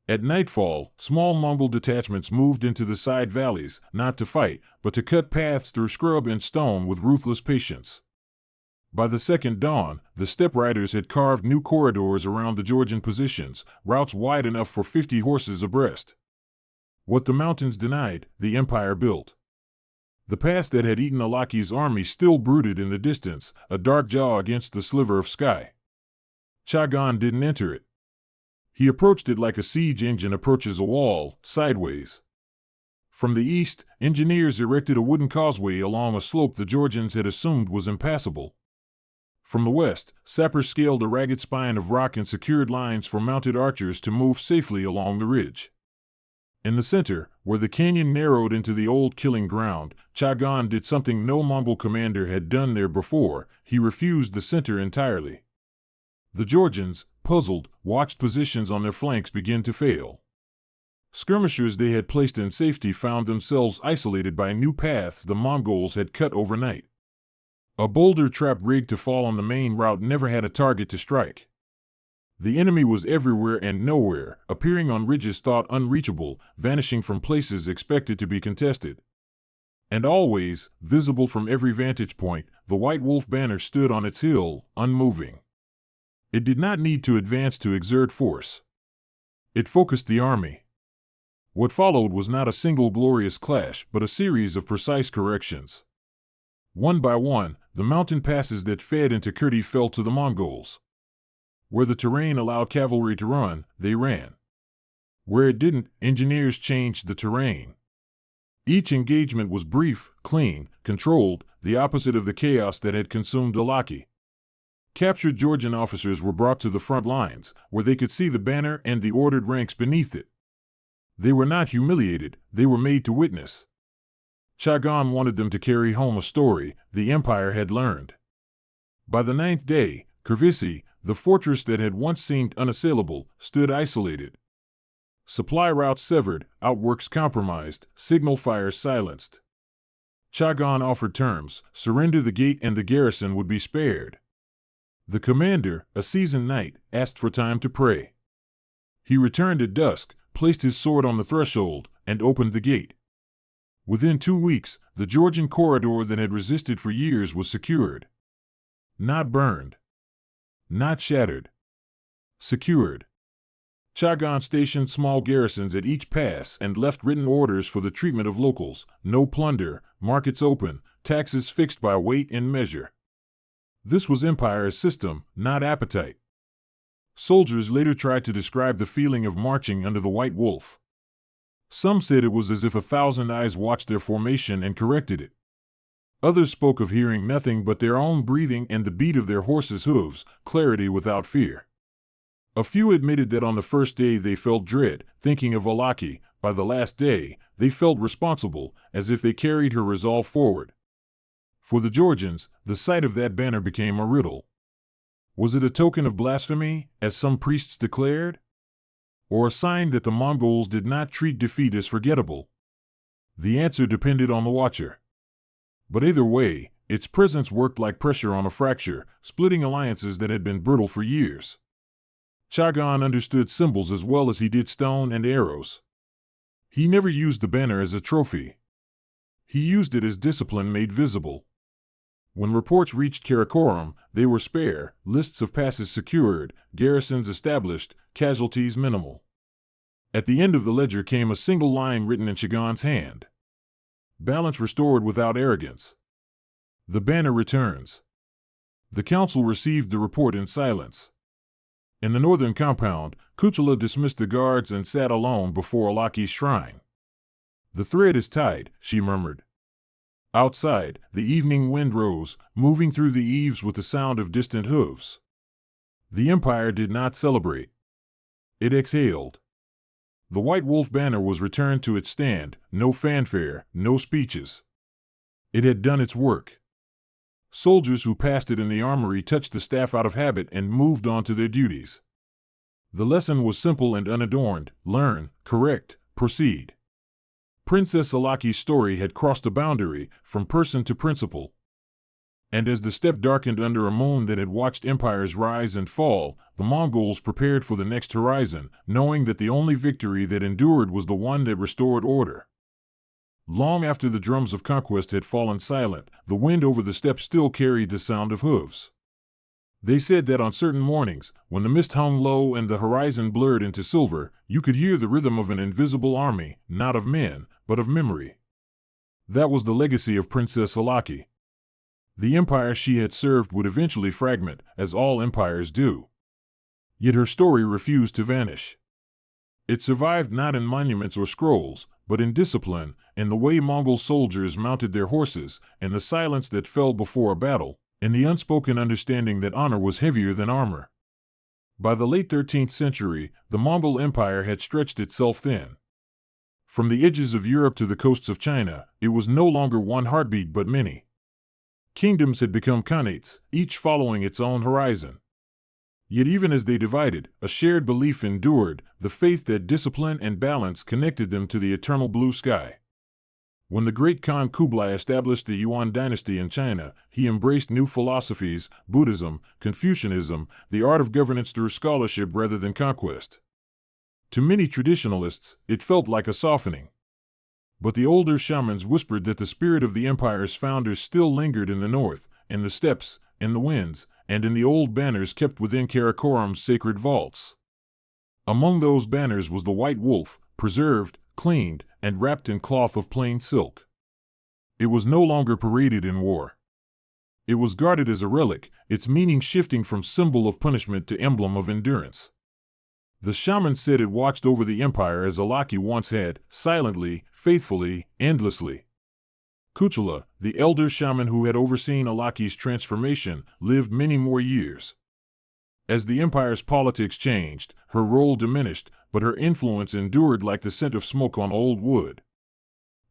At nightfall, small Mongol detachments moved into the side valleys, not to fight, but to cut paths through scrub and stone with ruthless patience. By the second dawn, the steppe riders had carved new corridors around the Georgian positions, routes wide enough for 50 horses abreast. What the mountains denied, the empire built. The pass that had eaten Alaki's army still brooded in the distance, a dark jaw against the sliver of sky. Chagan didn't enter it. He approached it like a siege engine approaches a wall, sideways. From the east, engineers erected a wooden causeway along a slope the Georgians had assumed was impassable. From the west, sappers scaled a ragged spine of rock and secured lines for mounted archers to move safely along the ridge. In the center, where the canyon narrowed into the old killing ground, Chagan did something no Mongol commander had done there before. He refused the center entirely. The Georgians, puzzled, watched positions on their flanks begin to fail. Skirmishers they had placed in safety found themselves isolated by new paths the Mongols had cut overnight. A boulder trap rigged to fall on the main route never had a target to strike. The enemy was everywhere and nowhere, appearing on ridges thought unreachable, vanishing from places expected to be contested. And always, visible from every vantage point, the white wolf banner stood on its hill, unmoving. It did not need to advance to exert force. It focused the army. What followed was not a single glorious clash, but a series of precise corrections. One by one, the mountain passes that fed into Kurdi fell to the Mongols. Where the terrain allowed cavalry to run, they ran. Where it didn't, engineers changed the terrain. Each engagement was brief, clean, controlled, the opposite of the chaos that had consumed Alaki. Captured Georgian officers were brought to the front lines, where they could see the banner and the ordered ranks beneath it. They were not humiliated, they were made to witness. Chagan wanted them to carry home a story the empire had learned. By the 9th day, Krivisi, the fortress that had once seemed unassailable, stood isolated. Supply routes severed, outworks compromised, signal fires silenced. Chagan offered terms: surrender the gate and the garrison would be spared. The commander, a seasoned knight, asked for time to pray. He returned at dusk, placed his sword on the threshold, and opened the gate. Within 2 weeks, the Georgian corridor that had resisted for years was secured. Not burned. Not shattered. Secured. Chagan stationed small garrisons at each pass and left written orders for the treatment of locals: no plunder, markets open, taxes fixed by weight and measure. This was empire's system, not appetite. Soldiers later tried to describe the feeling of marching under the white wolf. Some said it was as if 1,000 eyes watched their formation and corrected it. Others spoke of hearing nothing but their own breathing and the beat of their horses' hooves, clarity without fear. A few admitted that on the first day they felt dread, thinking of Alaki. By the last day, they felt responsible, as if they carried her resolve forward. For the Georgians, the sight of that banner became a riddle. Was it a token of blasphemy, as some priests declared? Or a sign that the Mongols did not treat defeat as forgettable? The answer depended on the watcher. But either way, its presence worked like pressure on a fracture, splitting alliances that had been brittle for years. Chagan understood symbols as well as he did stone and arrows. He never used the banner as a trophy. He used it as discipline made visible. When reports reached Karakorum, they were spare, lists of passes secured, garrisons established, casualties minimal. At the end of the ledger came a single line written in Chagan's hand: balance restored without arrogance. The banner returns. The council received the report in silence. In the northern compound, Kuchula dismissed the guards and sat alone before Alaki's shrine. "The thread is tied," she murmured. Outside, the evening wind rose, moving through the eaves with the sound of distant hooves. The empire did not celebrate. It exhaled. The white wolf banner was returned to its stand, no fanfare, no speeches. It had done its work. Soldiers who passed it in the armory touched the staff out of habit and moved on to their duties. The lesson was simple and unadorned: learn, correct, proceed. Princess Alaki's story had crossed a boundary, from person to principle. And as the steppe darkened under a moon that had watched empires rise and fall, the Mongols prepared for the next horizon, knowing that the only victory that endured was the one that restored order. Long after the drums of conquest had fallen silent, the wind over the steppe still carried the sound of hooves. They said that on certain mornings, when the mist hung low and the horizon blurred into silver, you could hear the rhythm of an invisible army, not of men, but of memory. That was the legacy of Princess Alaki. The empire she had served would eventually fragment, as all empires do. Yet her story refused to vanish. It survived not in monuments or scrolls, but in discipline, in the way Mongol soldiers mounted their horses, in the silence that fell before a battle, in the unspoken understanding that honor was heavier than armor. By the late 13th century, the Mongol Empire had stretched itself thin. From the edges of Europe to the coasts of China, it was no longer one heartbeat but many. Kingdoms had become khanates, each following its own horizon. Yet even as they divided, a shared belief endured, the faith that discipline and balance connected them to the eternal blue sky. When the great Khan Kublai established the Yuan dynasty in China, he embraced new philosophies: Buddhism, Confucianism, the art of governance through scholarship rather than conquest. To many traditionalists, it felt like a softening. But the older shamans whispered that the spirit of the empire's founders still lingered in the north, in the steppes, in the winds, and in the old banners kept within Karakorum's sacred vaults. Among those banners was the white wolf, preserved, cleaned, and wrapped in cloth of plain silk. It was no longer paraded in war. It was guarded as a relic, its meaning shifting from symbol of punishment to emblem of endurance. The shaman said it watched over the empire as Alaki once had, silently, faithfully, endlessly. Kuchula, the elder shaman who had overseen Alaki's transformation, lived many more years. As the empire's politics changed, her role diminished, but her influence endured like the scent of smoke on old wood.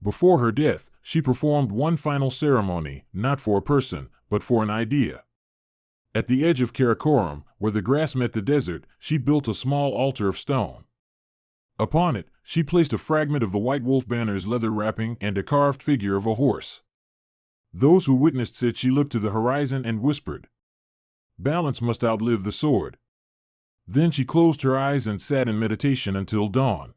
Before her death, she performed one final ceremony, not for a person, but for an idea. At the edge of Karakorum, where the grass met the desert, she built a small altar of stone. Upon it, she placed a fragment of the white wolf banner's leather wrapping and a carved figure of a horse. Those who witnessed said she looked to the horizon and whispered, "Balance must outlive the sword." Then she closed her eyes and sat in meditation until dawn.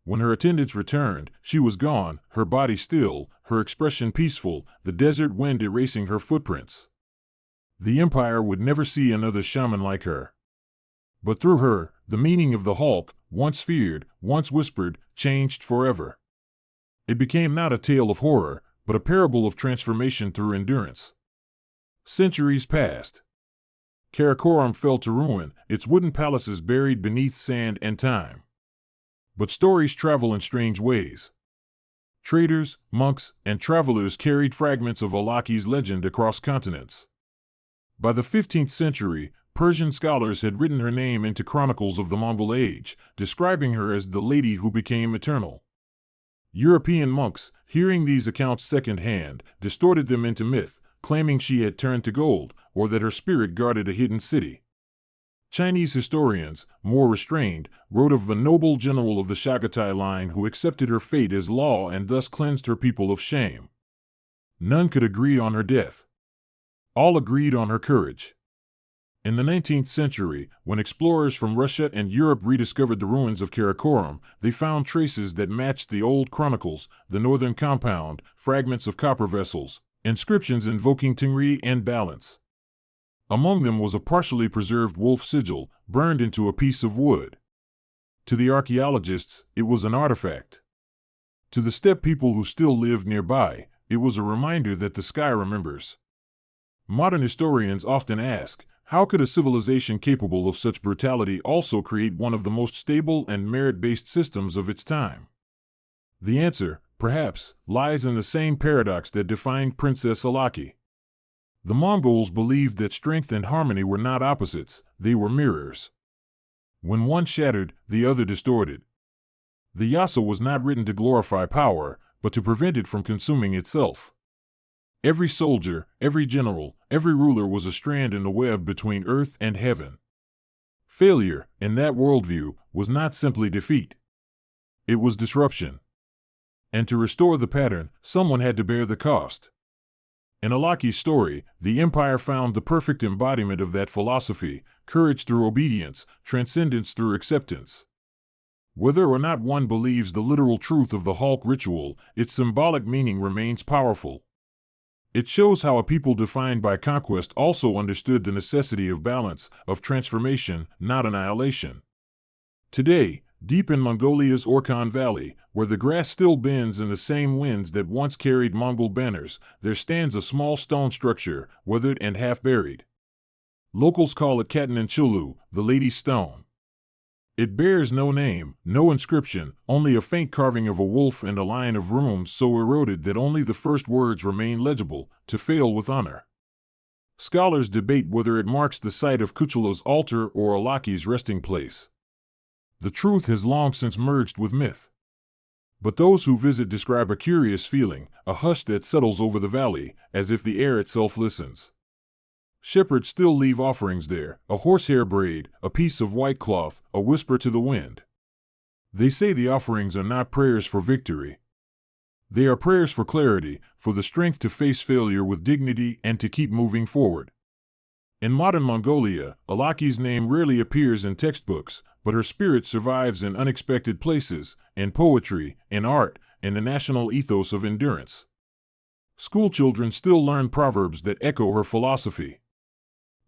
When her attendants returned, she was gone, her body still, her expression peaceful, the desert wind erasing her footprints. The empire would never see another shaman like her. But through her, the meaning of the Hulk, once feared, once whispered, changed forever. It became not a tale of horror, but a parable of transformation through endurance. Centuries passed. Karakorum fell to ruin, its wooden palaces buried beneath sand and time. But stories travel in strange ways. Traders, monks, and travelers carried fragments of Alaki's legend across continents. By the 15th century, Persian scholars had written her name into chronicles of the Mongol age, describing her as the lady who became eternal. European monks, hearing these accounts second-hand, distorted them into myth, claiming she had turned to gold, or that her spirit guarded a hidden city. Chinese historians, more restrained, wrote of a noble general of the Chagatai line who accepted her fate as law and thus cleansed her people of shame. None could agree on her death. All agreed on her courage. In the 19th century, when explorers from Russia and Europe rediscovered the ruins of Karakorum, they found traces that matched the old chronicles, the northern compound, fragments of copper vessels, inscriptions invoking Tingri and balance. Among them was a partially preserved wolf sigil, burned into a piece of wood. To the archaeologists, it was an artifact. To the steppe people who still lived nearby, it was a reminder that the sky remembers. Modern historians often ask, how could a civilization capable of such brutality also create one of the most stable and merit-based systems of its time? The answer, perhaps, lies in the same paradox that defined Princess Alaki. The Mongols believed that strength and harmony were not opposites, they were mirrors. When one shattered, the other distorted. The Yasa was not written to glorify power, but to prevent it from consuming itself. Every soldier, every general, every ruler was a strand in the web between earth and heaven. Failure, in that worldview, was not simply defeat. It was disruption. And to restore the pattern, someone had to bear the cost. In Alaki's story, the empire found the perfect embodiment of that philosophy: courage through obedience, transcendence through acceptance. Whether or not one believes the literal truth of the Hulk ritual, its symbolic meaning remains powerful. It shows how a people defined by conquest also understood the necessity of balance, of transformation, not annihilation. Today, deep in Mongolia's Orkhon Valley, where the grass still bends in the same winds that once carried Mongol banners, there stands a small stone structure, weathered and half-buried. Locals call it Katanan Chulu, the Lady's Stone. It bears no name, no inscription, only a faint carving of a wolf and a line of runes so eroded that only the first words remain legible: to fail with honor. Scholars debate whether it marks the site of Kuchula's altar or Alaki's resting place. The truth has long since merged with myth. But those who visit describe a curious feeling, a hush that settles over the valley, as if the air itself listens. Shepherds still leave offerings there, a horsehair braid, a piece of white cloth, a whisper to the wind. They say the offerings are not prayers for victory. They are prayers for clarity, for the strength to face failure with dignity and to keep moving forward. In modern Mongolia, Alaki's name rarely appears in textbooks, but her spirit survives in unexpected places, in poetry, in art, in the national ethos of endurance. Schoolchildren still learn proverbs that echo her philosophy.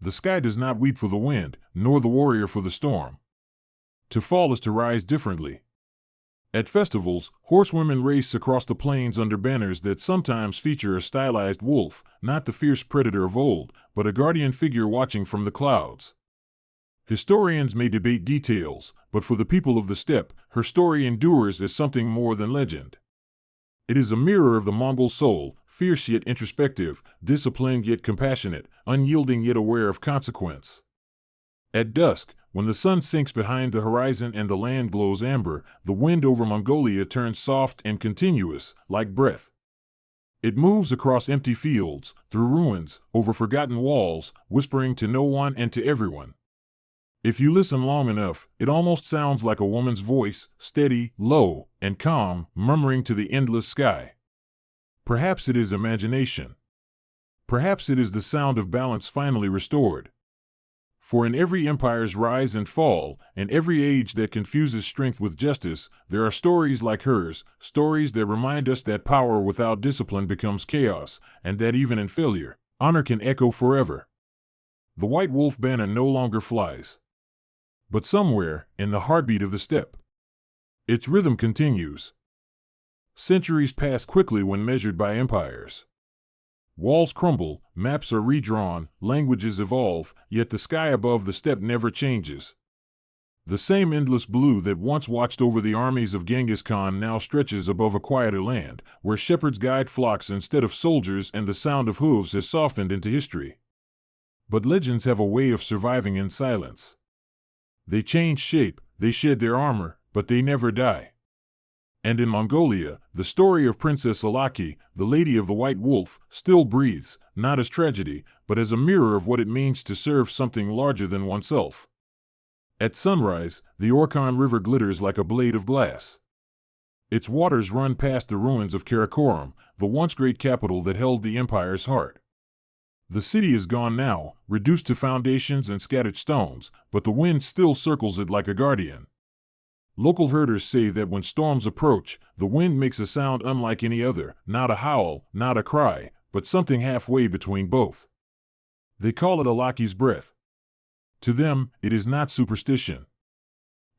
The sky does not weep for the wind, nor the warrior for the storm. To fall is to rise differently. At festivals, horsewomen race across the plains under banners that sometimes feature a stylized wolf, not the fierce predator of old, but a guardian figure watching from the clouds. Historians may debate details, but for the people of the steppe, her story endures as something more than legend. It is a mirror of the Mongol soul, fierce yet introspective, disciplined yet compassionate, unyielding yet aware of consequence. At dusk, when the sun sinks behind the horizon and the land glows amber, the wind over Mongolia turns soft and continuous, like breath. It moves across empty fields, through ruins, over forgotten walls, whispering to no one and to everyone. If you listen long enough, it almost sounds like a woman's voice, steady, low, and calm, murmuring to the endless sky. Perhaps it is imagination. Perhaps it is the sound of balance finally restored. For in every empire's rise and fall, and every age that confuses strength with justice, there are stories like hers, stories that remind us that power without discipline becomes chaos, and that even in failure, honor can echo forever. The white wolf banner no longer flies. But somewhere, in the heartbeat of the steppe, its rhythm continues. Centuries pass quickly when measured by empires. Walls crumble, maps are redrawn, languages evolve, yet the sky above the steppe never changes. The same endless blue that once watched over the armies of Genghis Khan now stretches above a quieter land, where shepherds guide flocks instead of soldiers and the sound of hooves has softened into history. But legends have a way of surviving in silence. They change shape, they shed their armor, but they never die. And in Mongolia, the story of Princess Alaki, the Lady of the White Wolf, still breathes, not as tragedy, but as a mirror of what it means to serve something larger than oneself. At sunrise, the Orkhon River glitters like a blade of glass. Its waters run past the ruins of Karakorum, the once great capital that held the empire's heart. The city is gone now, reduced to foundations and scattered stones, but the wind still circles it like a guardian. Local herders say that when storms approach, the wind makes a sound unlike any other, not a howl, not a cry, but something halfway between both. They call it Alaki's breath. To them, it is not superstition.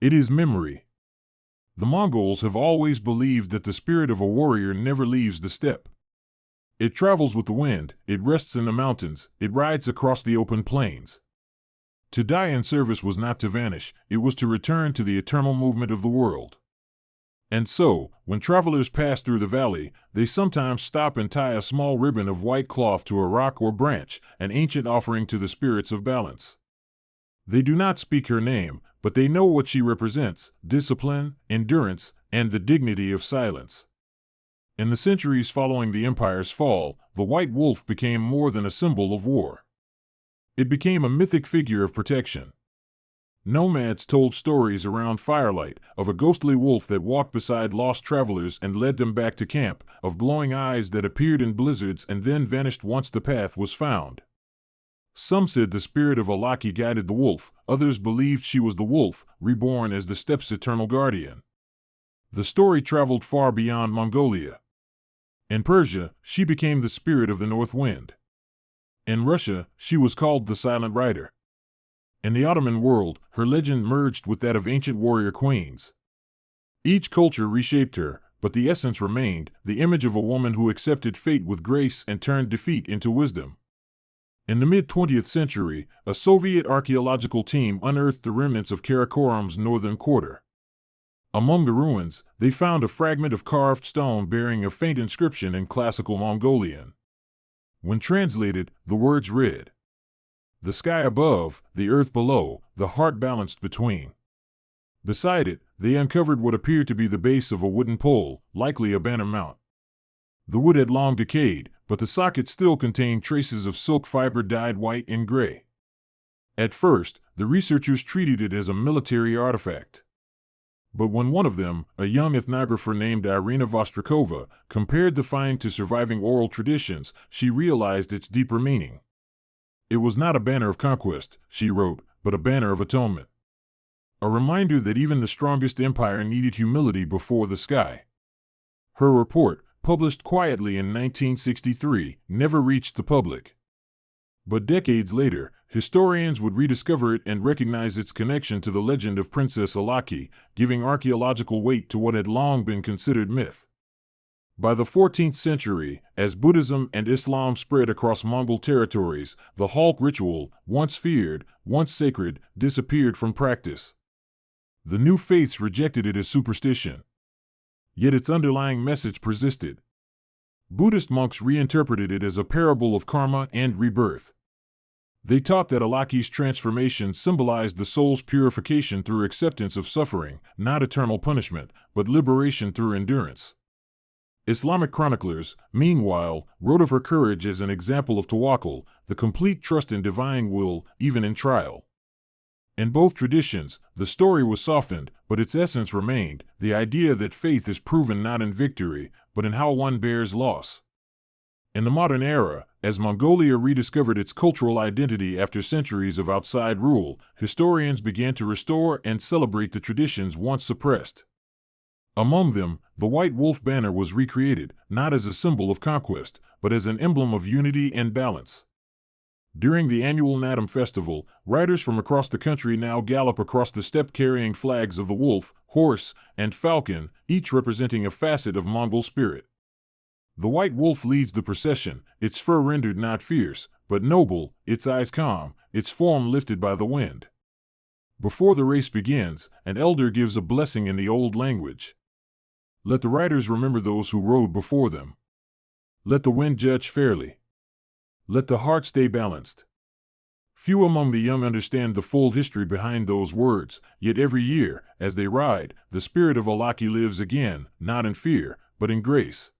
It is memory. The Mongols have always believed that the spirit of a warrior never leaves the steppe. It travels with the wind, it rests in the mountains, it rides across the open plains. To die in service was not to vanish, it was to return to the eternal movement of the world. And so, when travelers pass through the valley, they sometimes stop and tie a small ribbon of white cloth to a rock or branch, an ancient offering to the spirits of balance. They do not speak her name, but they know what she represents: discipline, endurance, and the dignity of silence. In the centuries following the empire's fall, the white wolf became more than a symbol of war. It became a mythic figure of protection. Nomads told stories around firelight, of a ghostly wolf that walked beside lost travelers and led them back to camp, of glowing eyes that appeared in blizzards and then vanished once the path was found. Some said the spirit of Alaki guided the wolf, others believed she was the wolf, reborn as the steppe's eternal guardian. The story traveled far beyond Mongolia. In Persia, she became the spirit of the north wind. In Russia, she was called the Silent Rider. In the Ottoman world, her legend merged with that of ancient warrior queens. Each culture reshaped her, but the essence remained, the image of a woman who accepted fate with grace and turned defeat into wisdom. In the mid-20th century, a Soviet archaeological team unearthed the remnants of Karakorum's northern quarter. Among the ruins, they found a fragment of carved stone bearing a faint inscription in classical Mongolian. When translated, the words read, "The sky above, the earth below, the heart balanced between." Beside it, they uncovered what appeared to be the base of a wooden pole, likely a banner mount. The wood had long decayed, but the socket still contained traces of silk fiber dyed white and gray. At first, the researchers treated it as a military artifact. But when one of them, a young ethnographer named Irina Vostrikova, compared the find to surviving oral traditions, she realized its deeper meaning. It was not a banner of conquest, she wrote, but a banner of atonement. A reminder that even the strongest empire needed humility before the sky. Her report, published quietly in 1963, never reached the public. But decades later, historians would rediscover it and recognize its connection to the legend of Princess Alaki, giving archaeological weight to what had long been considered myth. By the 14th century, as Buddhism and Islam spread across Mongol territories, the Halk ritual, once feared, once sacred, disappeared from practice. The new faiths rejected it as superstition. Yet its underlying message persisted. Buddhist monks reinterpreted it as a parable of karma and rebirth. They taught that Alaki's transformation symbolized the soul's purification through acceptance of suffering, not eternal punishment, but liberation through endurance. Islamic chroniclers, meanwhile, wrote of her courage as an example of tawakkul, the complete trust in divine will, even in trial. In both traditions, the story was softened, but its essence remained, the idea that faith is proven not in victory, but in how one bears loss. In the modern era, as Mongolia rediscovered its cultural identity after centuries of outside rule, historians began to restore and celebrate the traditions once suppressed. Among them, the white wolf banner was recreated, not as a symbol of conquest, but as an emblem of unity and balance. During the annual Naadam festival, riders from across the country now gallop across the steppe carrying flags of the wolf, horse, and falcon, each representing a facet of Mongol spirit. The white wolf leads the procession, its fur rendered not fierce, but noble, its eyes calm, its form lifted by the wind. Before the race begins, an elder gives a blessing in the old language. Let the riders remember those who rode before them. Let the wind judge fairly. Let the heart stay balanced. Few among the young understand the full history behind those words, yet every year, as they ride, the spirit of Alaki lives again, not in fear, but in grace.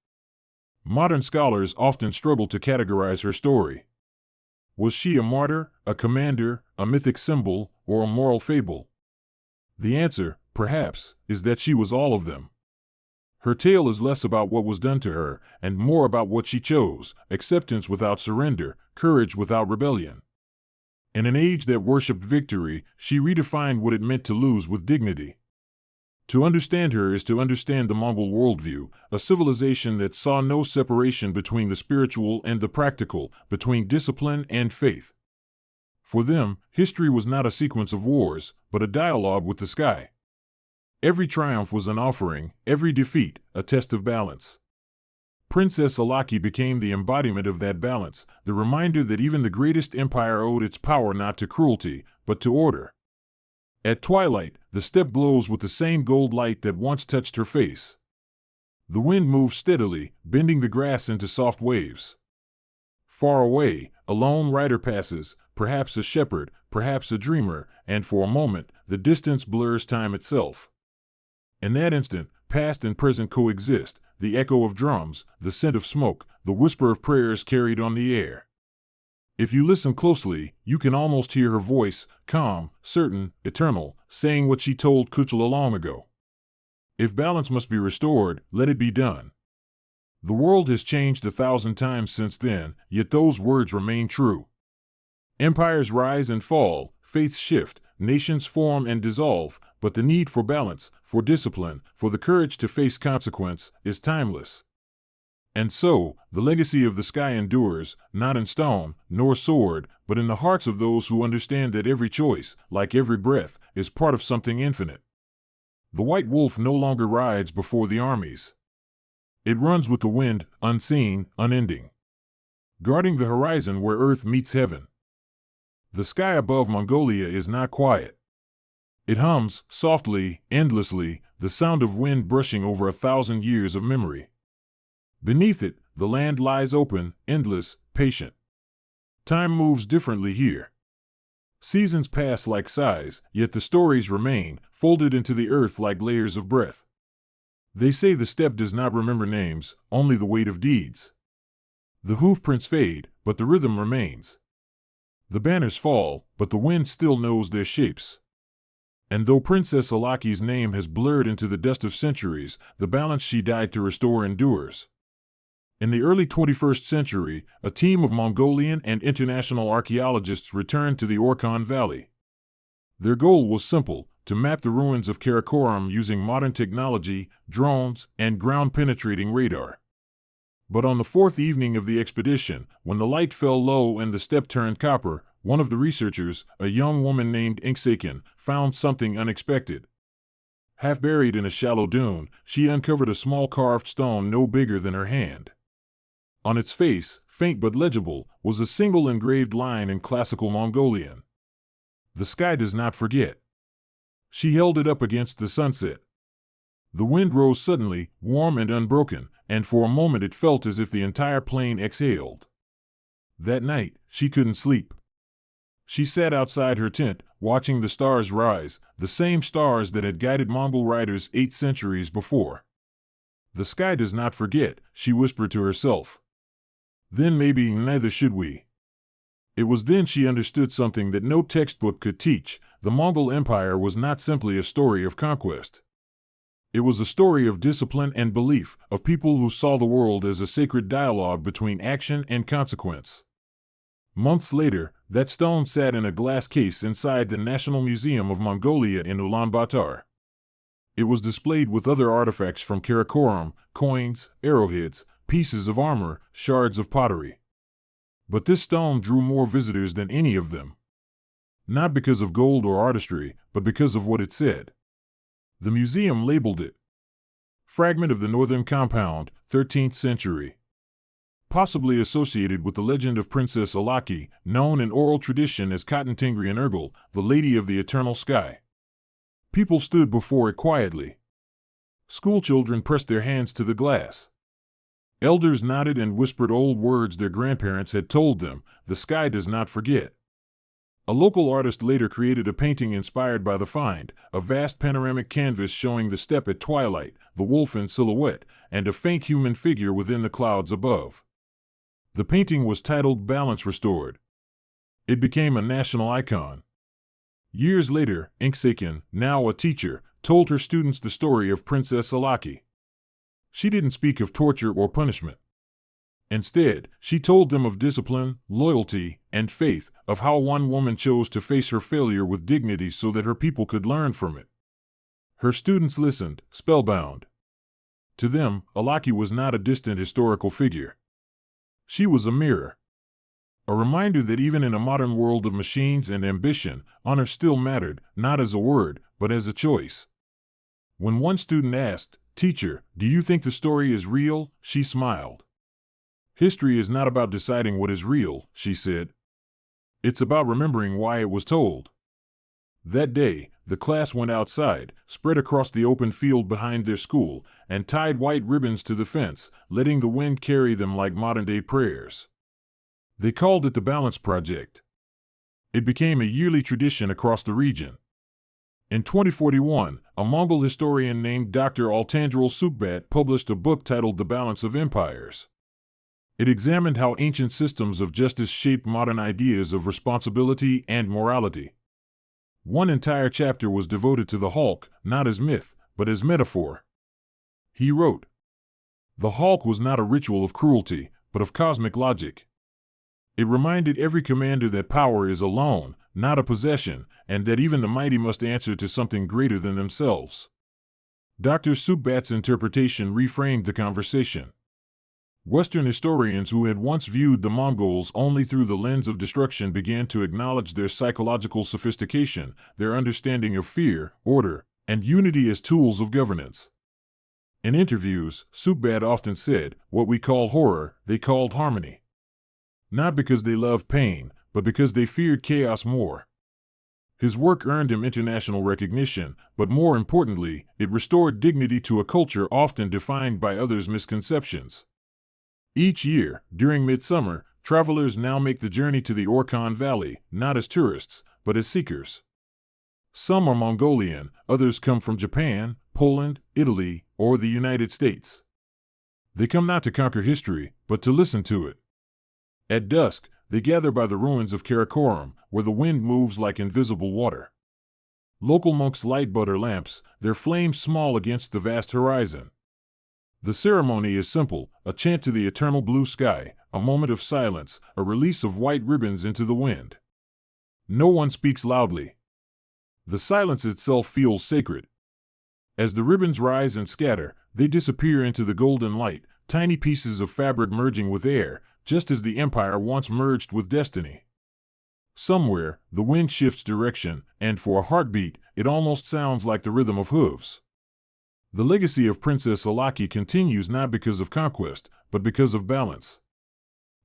Modern scholars often struggle to categorize her story. Was she a martyr, a commander, a mythic symbol, or a moral fable? The answer, perhaps, is that she was all of them. Her tale is less about what was done to her, and more about what she chose, acceptance without surrender, courage without rebellion. In an age that worshipped victory, she redefined what it meant to lose with dignity. To understand her is to understand the Mongol worldview, a civilization that saw no separation between the spiritual and the practical, between discipline and faith. For them, history was not a sequence of wars, but a dialogue with the sky. Every triumph was an offering, every defeat, a test of balance. Princess Alaki became the embodiment of that balance, the reminder that even the greatest empire owed its power not to cruelty, but to order. At twilight, the steppe glows with the same gold light that once touched her face. The wind moves steadily, bending the grass into soft waves. Far away, a lone rider passes, perhaps a shepherd, perhaps a dreamer, and for a moment, the distance blurs time itself. In that instant, past and present coexist, the echo of drums, the scent of smoke, the whisper of prayers carried on the air. If you listen closely, you can almost hear her voice, calm, certain, eternal, saying what she told Kuchula long ago. If balance must be restored, let it be done. The world has changed 1,000 times since then, yet those words remain true. Empires rise and fall, faiths shift, nations form and dissolve, but the need for balance, for discipline, for the courage to face consequence, is timeless. And so, the legacy of the sky endures, not in stone, nor sword, but in the hearts of those who understand that every choice, like every breath, is part of something infinite. The white wolf no longer rides before the armies. It runs with the wind, unseen, unending, guarding the horizon where earth meets heaven. The sky above Mongolia is not quiet. It hums, softly, endlessly, the sound of wind brushing over 1,000 years of memory. Beneath it, the land lies open, endless, patient. Time moves differently here. Seasons pass like sighs, yet the stories remain, folded into the earth like layers of breath. They say the steppe does not remember names, only the weight of deeds. The hoofprints fade, but the rhythm remains. The banners fall, but the wind still knows their shapes. And though Princess Alaki's name has blurred into the dust of centuries, the balance she died to restore endures. In the early 21st century, a team of Mongolian and international archaeologists returned to the Orkhon Valley. Their goal was simple: to map the ruins of Karakorum using modern technology, drones, and ground-penetrating radar. But on the fourth evening of the expedition, when the light fell low and the steppe turned copper, one of the researchers, a young woman named Inksaken, found something unexpected. Half buried in a shallow dune, she uncovered a small carved stone no bigger than her hand. On its face, faint but legible, was a single engraved line in classical Mongolian. "The sky does not forget." She held it up against the sunset. The wind rose suddenly, warm and unbroken, and for a moment it felt as if the entire plain exhaled. That night, she couldn't sleep. She sat outside her tent, watching the stars rise, the same stars that had guided Mongol riders 8 centuries before. "The sky does not forget," she whispered to herself. "Then maybe neither should we." It was then she understood something that no textbook could teach. The Mongol Empire was not simply a story of conquest. It was a story of discipline and belief, of people who saw the world as a sacred dialogue between action and consequence. Months later, that stone sat in a glass case inside the National Museum of Mongolia in Ulaanbaatar. It was displayed with other artifacts from Karakorum, coins, arrowheads, pieces of armor, shards of pottery. But this stone drew more visitors than any of them. Not because of gold or artistry, but because of what it said. The museum labeled it "Fragment of the Northern Compound, 13th century." Possibly associated with the legend of Princess Alaki, known in oral tradition as Cotton Tingrian Urgel, the Lady of the Eternal Sky. People stood before it quietly. Schoolchildren pressed their hands to the glass. Elders nodded and whispered old words their grandparents had told them: "The sky does not forget." A local artist later created a painting inspired by the find, a vast panoramic canvas showing the steppe at twilight, the wolf in silhouette, and a faint human figure within the clouds above. The painting was titled "Balance Restored." It became a national icon. Years later, Inksaken, now a teacher, told her students the story of Princess Alaki. She didn't speak of torture or punishment. Instead, she told them of discipline, loyalty, and faith, of how one woman chose to face her failure with dignity so that her people could learn from it. Her students listened, spellbound. To them, Alaki was not a distant historical figure. She was a mirror. A reminder that even in a modern world of machines and ambition, honor still mattered, not as a word, but as a choice. When one student asked, "Teacher, do you think the story is real?" she smiled. "History is not about deciding what is real," she said. "It's about remembering why it was told." That day, the class went outside, spread across the open field behind their school, and tied white ribbons to the fence, letting the wind carry them like modern-day prayers. They called it the Balance Project. It became a yearly tradition across the region. In 2041, a Mongol historian named Dr. Altandrel Sukbat published a book titled The Balance of Empires. It examined how ancient systems of justice shaped modern ideas of responsibility and morality. One entire chapter was devoted to the Hulk, not as myth, but as metaphor. He wrote, "The Hulk was not a ritual of cruelty, but of cosmic logic. It reminded every commander that power is a loan, not a possession, and that even the mighty must answer to something greater than themselves." Dr. Sukbat's interpretation reframed the conversation. Western historians who had once viewed the Mongols only through the lens of destruction began to acknowledge their psychological sophistication, their understanding of fear, order, and unity as tools of governance. In interviews, Sukbat often said, "What we call horror, they called harmony." Not because they loved pain, but because they feared chaos more. His work earned him international recognition, but more importantly, it restored dignity to a culture often defined by others' misconceptions. Each year, during midsummer, travelers now make the journey to the Orkhon Valley, not as tourists, but as seekers. Some are Mongolian, others come from Japan, Poland, Italy, or the United States. They come not to conquer history, but to listen to it. At dusk, they gather by the ruins of Karakorum, where the wind moves like invisible water. Local monks light butter lamps, their flames small against the vast horizon. The ceremony is simple, a chant to the eternal blue sky, a moment of silence, a release of white ribbons into the wind. No one speaks loudly. The silence itself feels sacred. As the ribbons rise and scatter, they disappear into the golden light, tiny pieces of fabric merging with air, just as the empire once merged with destiny. Somewhere, the wind shifts direction, and for a heartbeat, it almost sounds like the rhythm of hooves. The legacy of Princess Alaki continues not because of conquest, but because of balance.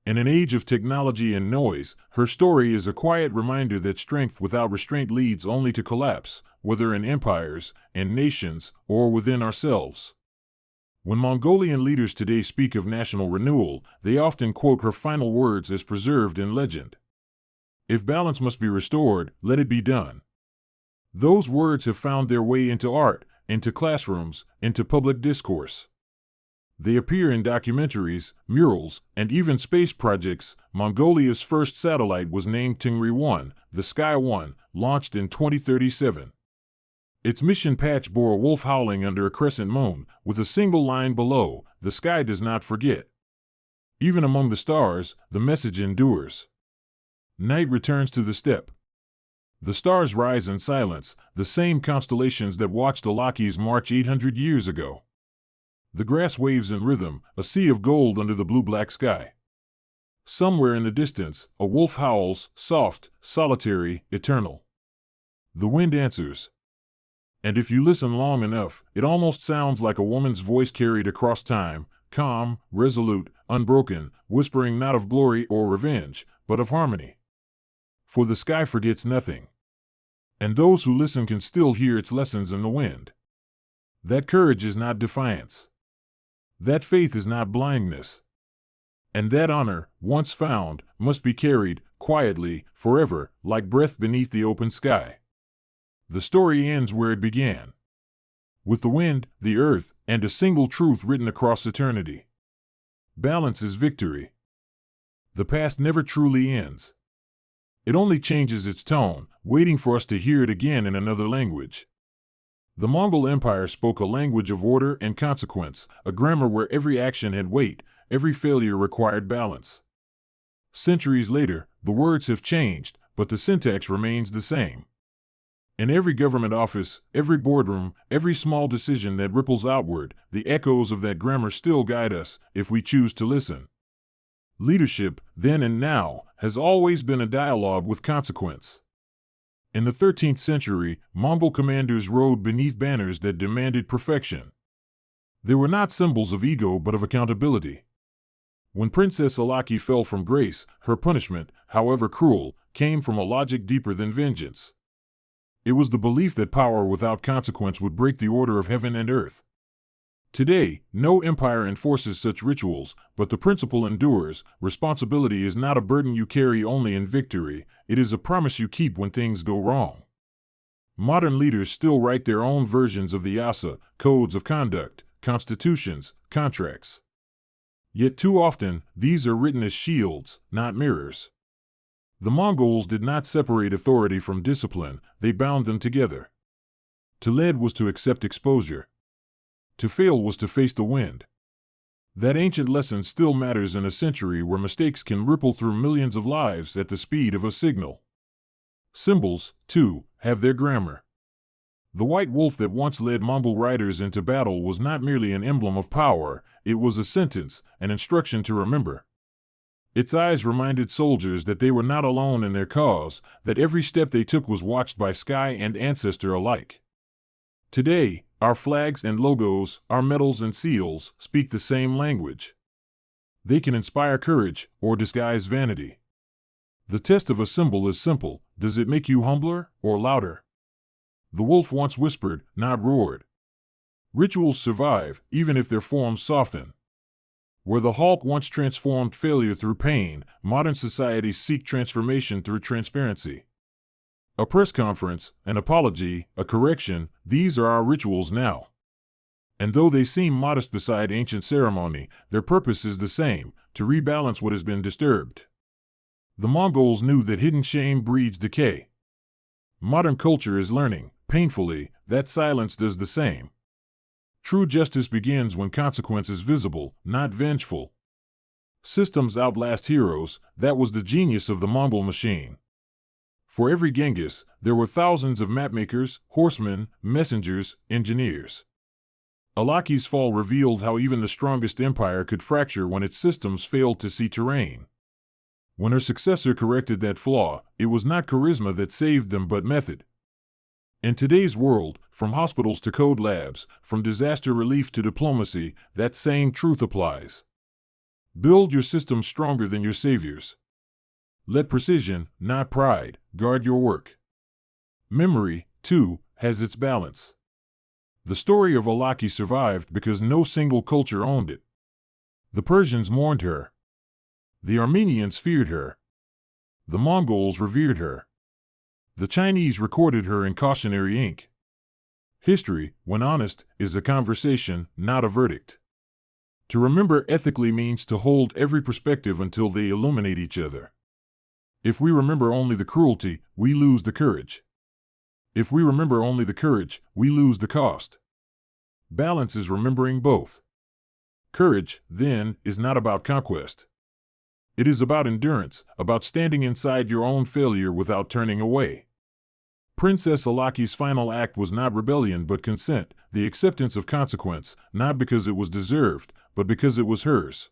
In an age of technology and noise, her story is a quiet reminder that strength without restraint leads only to collapse, whether in empires and nations or within ourselves. When Mongolian leaders today speak of national renewal, they often quote her final words as preserved in legend. If balance must be restored, let it be done. Those words have found their way into art, into classrooms, into public discourse. They appear in documentaries, murals, and even space projects. Mongolia's first satellite was named Tengri-1, the Sky 1, launched in 2037. Its mission patch bore a wolf howling under a crescent moon, with a single line below, "The sky does not forget." Even among the stars, the message endures. Night returns to the steppe. The stars rise in silence, the same constellations that watched Alaki's march 800 years ago. The grass waves in rhythm, a sea of gold under the blue-black sky. Somewhere in the distance, a wolf howls, soft, solitary, eternal. The wind answers. And if you listen long enough, it almost sounds like a woman's voice carried across time, calm, resolute, unbroken, whispering not of glory or revenge, but of harmony. For the sky forgets nothing. And those who listen can still hear its lessons in the wind. That courage is not defiance. That faith is not blindness. And that honor, once found, must be carried, quietly, forever, like breath beneath the open sky. The story ends where it began. With the wind, the earth, and a single truth written across eternity. Balance is victory. The past never truly ends. It only changes its tone, waiting for us to hear it again in another language. The Mongol Empire spoke a language of order and consequence, a grammar where every action had weight, every failure required balance. Centuries later, the words have changed, but the syntax remains the same. In every government office, every boardroom, every small decision that ripples outward, the echoes of that grammar still guide us, if we choose to listen. Leadership, then and now, has always been a dialogue with consequence. In the 13th century, Mongol commanders rode beneath banners that demanded perfection. They were not symbols of ego but of accountability. When Princess Alaki fell from grace, her punishment, however cruel, came from a logic deeper than vengeance. It was the belief that power without consequence would break the order of heaven and earth. Today, no empire enforces such rituals, but the principle endures. Responsibility is not a burden you carry only in victory, it is a promise you keep when things go wrong. Modern leaders still write their own versions of the Asa, codes of conduct, constitutions, contracts. Yet too often, these are written as shields, not mirrors. The Mongols did not separate authority from discipline, they bound them together. To lead was to accept exposure. To fail was to face the wind. That ancient lesson still matters in a century where mistakes can ripple through millions of lives at the speed of a signal. Symbols, too, have their grammar. The white wolf that once led Mongol riders into battle was not merely an emblem of power, it was a sentence, an instruction to remember. Its eyes reminded soldiers that they were not alone in their cause, that every step they took was watched by sky and ancestor alike. Today, our flags and logos, our medals and seals, speak the same language. They can inspire courage or disguise vanity. The test of a symbol is simple: does it make you humbler or louder? The wolf once whispered, not roared. Rituals survive, even if their forms soften. Where the hawk once transformed failure through pain, modern societies seek transformation through transparency. A press conference, an apology, a correction, these are our rituals now. And though they seem modest beside ancient ceremony, their purpose is the same: to rebalance what has been disturbed. The Mongols knew that hidden shame breeds decay. Modern culture is learning, painfully, that silence does the same. True justice begins when consequence is visible, not vengeful. Systems outlast heroes, that was the genius of the Mongol machine. For every Genghis, there were thousands of mapmakers, horsemen, messengers, engineers. Alaki's fall revealed how even the strongest empire could fracture when its systems failed to see terrain. When her successor corrected that flaw, it was not charisma that saved them but method. In today's world, from hospitals to code labs, from disaster relief to diplomacy, that same truth applies. Build your system stronger than your saviors. Let precision, not pride, guard your work. Memory, too, has its balance. The story of Alaki survived because no single culture owned it. The Persians mourned her. The Armenians feared her. The Mongols revered her. The Chinese recorded her in cautionary ink. History, when honest, is a conversation, not a verdict. To remember ethically means to hold every perspective until they illuminate each other. If we remember only the cruelty, we lose the courage. If we remember only the courage, we lose the cost. Balance is remembering both. Courage, then, is not about conquest. It is about endurance, about standing inside your own failure without turning away. Princess Alaki's final act was not rebellion but consent, the acceptance of consequence, not because it was deserved, but because it was hers.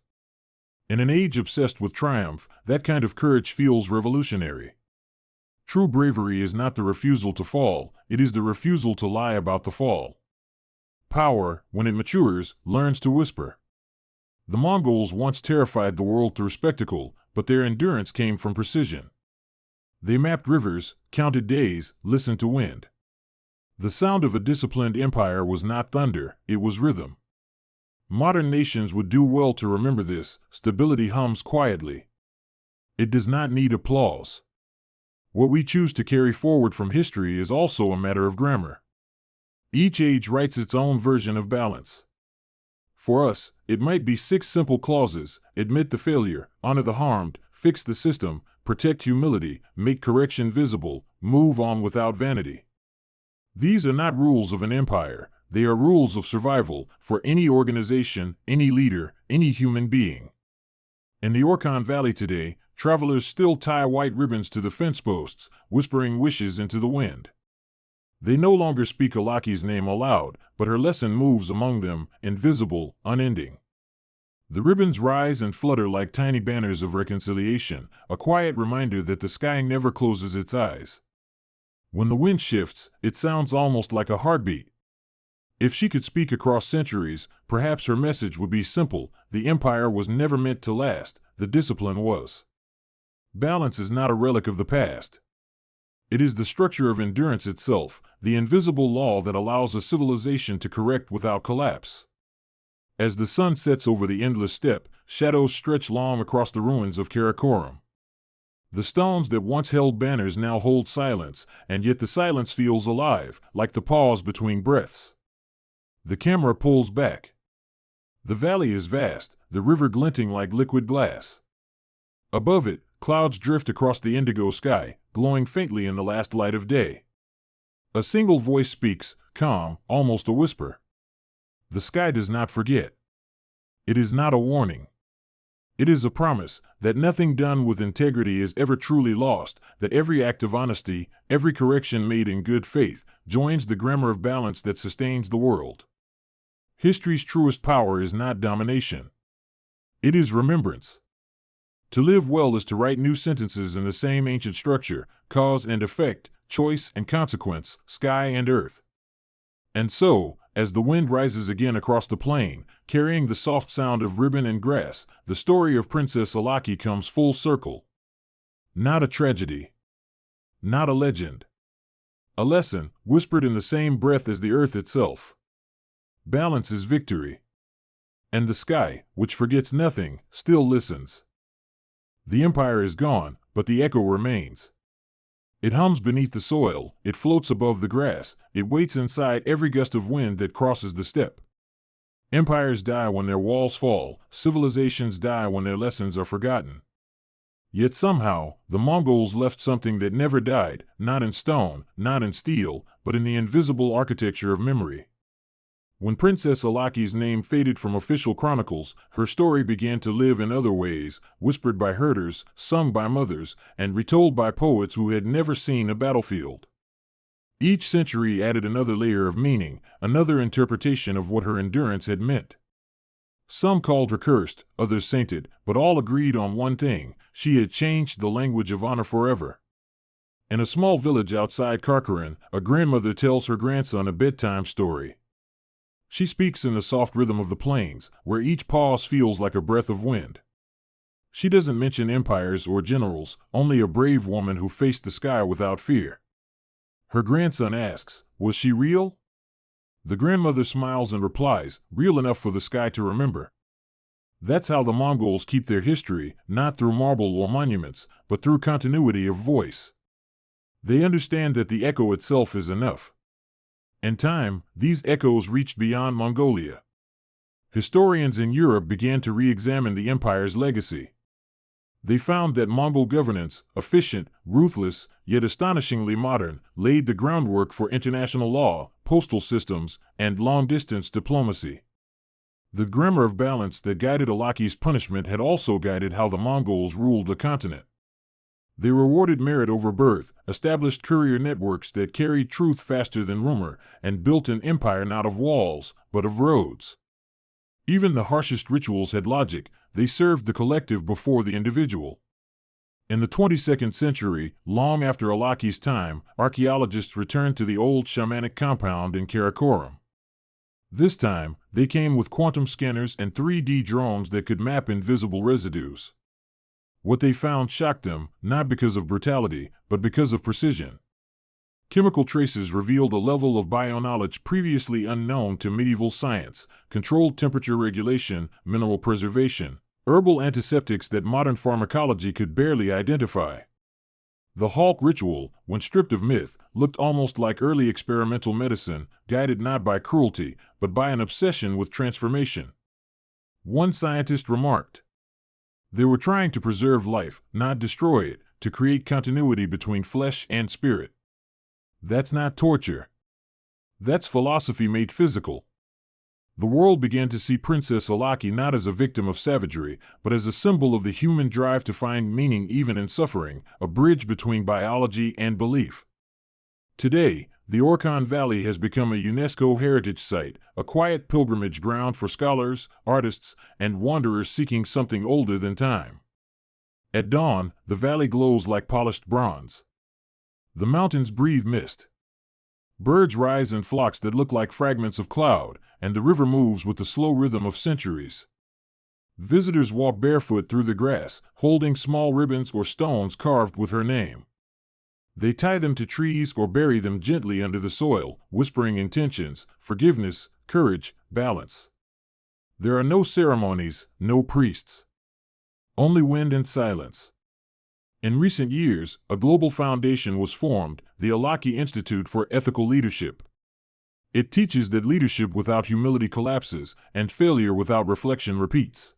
In an age obsessed with triumph, that kind of courage feels revolutionary. True bravery is not the refusal to fall, it is the refusal to lie about the fall. Power, when it matures, learns to whisper. The Mongols once terrified the world through spectacle, but their endurance came from precision. They mapped rivers, counted days, listened to wind. The sound of a disciplined empire was not thunder, it was rhythm. Modern nations would do well to remember this. Stability hums quietly. It does not need applause. What we choose to carry forward from history is also a matter of grammar. Each age writes its own version of balance. For us, it might be 6 simple clauses: admit the failure, honor the harmed, fix the system, protect humility, make correction visible, move on without vanity. These are not rules of an empire, they are rules of survival for any organization, any leader, any human being. In the Orkhon Valley today, travelers still tie white ribbons to the fence posts, whispering wishes into the wind. They no longer speak Alaki's name aloud, but her lesson moves among them, invisible, unending. The ribbons rise and flutter like tiny banners of reconciliation, a quiet reminder that the sky never closes its eyes. When the wind shifts, it sounds almost like a heartbeat. If she could speak across centuries, perhaps her message would be simple: the empire was never meant to last, the discipline was. Balance is not a relic of the past. It is the structure of endurance itself, the invisible law that allows a civilization to correct without collapse. As the sun sets over the endless steppe, shadows stretch long across the ruins of Karakorum. The stones that once held banners now hold silence, and yet the silence feels alive, like the pause between breaths. The camera pulls back. The valley is vast, the river glinting like liquid glass. Above it, clouds drift across the indigo sky, glowing faintly in the last light of day. A single voice speaks, calm, almost a whisper. The sky does not forget. It is not a warning. It is a promise that nothing done with integrity is ever truly lost, that every act of honesty, every correction made in good faith, joins the grammar of balance that sustains the world. History's truest power is not domination. It is remembrance. To live well is to write new sentences in the same ancient structure: cause and effect, choice and consequence, sky and earth. And so, as the wind rises again across the plain, carrying the soft sound of ribbon and grass, the story of Princess Alaki comes full circle. Not a tragedy. Not a legend. A lesson, whispered in the same breath as the earth itself. Balance is victory. And the sky, which forgets nothing, still listens. The empire is gone, but the echo remains. It hums beneath the soil, it floats above the grass, it waits inside every gust of wind that crosses the steppe. Empires die when their walls fall, civilizations die when their lessons are forgotten. Yet somehow, the Mongols left something that never died, not in stone, not in steel, but in the invisible architecture of memory. When Princess Alaki's name faded from official chronicles, her story began to live in other ways, whispered by herders, sung by mothers, and retold by poets who had never seen a battlefield. Each century added another layer of meaning, another interpretation of what her endurance had meant. Some called her cursed, others sainted, but all agreed on one thing: she had changed the language of honor forever. In a small village outside Karakorum, a grandmother tells her grandson a bedtime story. She speaks in the soft rhythm of the plains, where each pause feels like a breath of wind. She doesn't mention empires or generals, only a brave woman who faced the sky without fear. Her grandson asks, "Was she real?" The grandmother smiles and replies, "Real enough for the sky to remember." That's how the Mongols keep their history, not through marble or monuments, but through continuity of voice. They understand that the echo itself is enough. In time, these echoes reached beyond Mongolia. Historians in Europe began to re-examine the empire's legacy. They found that Mongol governance, efficient, ruthless, yet astonishingly modern, laid the groundwork for international law, postal systems, and long-distance diplomacy. The grammar of balance that guided Alaki's punishment had also guided how the Mongols ruled the continent. They rewarded merit over birth, established courier networks that carried truth faster than rumor, and built an empire not of walls, but of roads. Even the harshest rituals had logic. They served the collective before the individual. In the 22nd century, long after Alaki's time, archaeologists returned to the old shamanic compound in Karakorum. This time, they came with quantum scanners and 3D drones that could map invisible residues. What they found shocked them, not because of brutality, but because of precision. Chemical traces revealed a level of bionowledge previously unknown to medieval science: controlled temperature regulation, mineral preservation, herbal antiseptics that modern pharmacology could barely identify. The Hulk ritual, when stripped of myth, looked almost like early experimental medicine, guided not by cruelty, but by an obsession with transformation. One scientist remarked, "They were trying to preserve life, not destroy it, to create continuity between flesh and spirit." That's not torture. That's philosophy made physical. The world began to see Princess Alaki not as a victim of savagery, but as a symbol of the human drive to find meaning even in suffering, a bridge between biology and belief. Today, the Orkhon Valley has become a UNESCO heritage site, a quiet pilgrimage ground for scholars, artists, and wanderers seeking something older than time. At dawn, the valley glows like polished bronze. The mountains breathe mist. Birds rise in flocks that look like fragments of cloud, and the river moves with the slow rhythm of centuries. Visitors walk barefoot through the grass, holding small ribbons or stones carved with her name. They tie them to trees or bury them gently under the soil, whispering intentions: forgiveness, courage, balance. There are no ceremonies, no priests. Only wind and silence. In recent years, a global foundation was formed, the Alaki Institute for Ethical Leadership. It teaches that leadership without humility collapses, and failure without reflection repeats.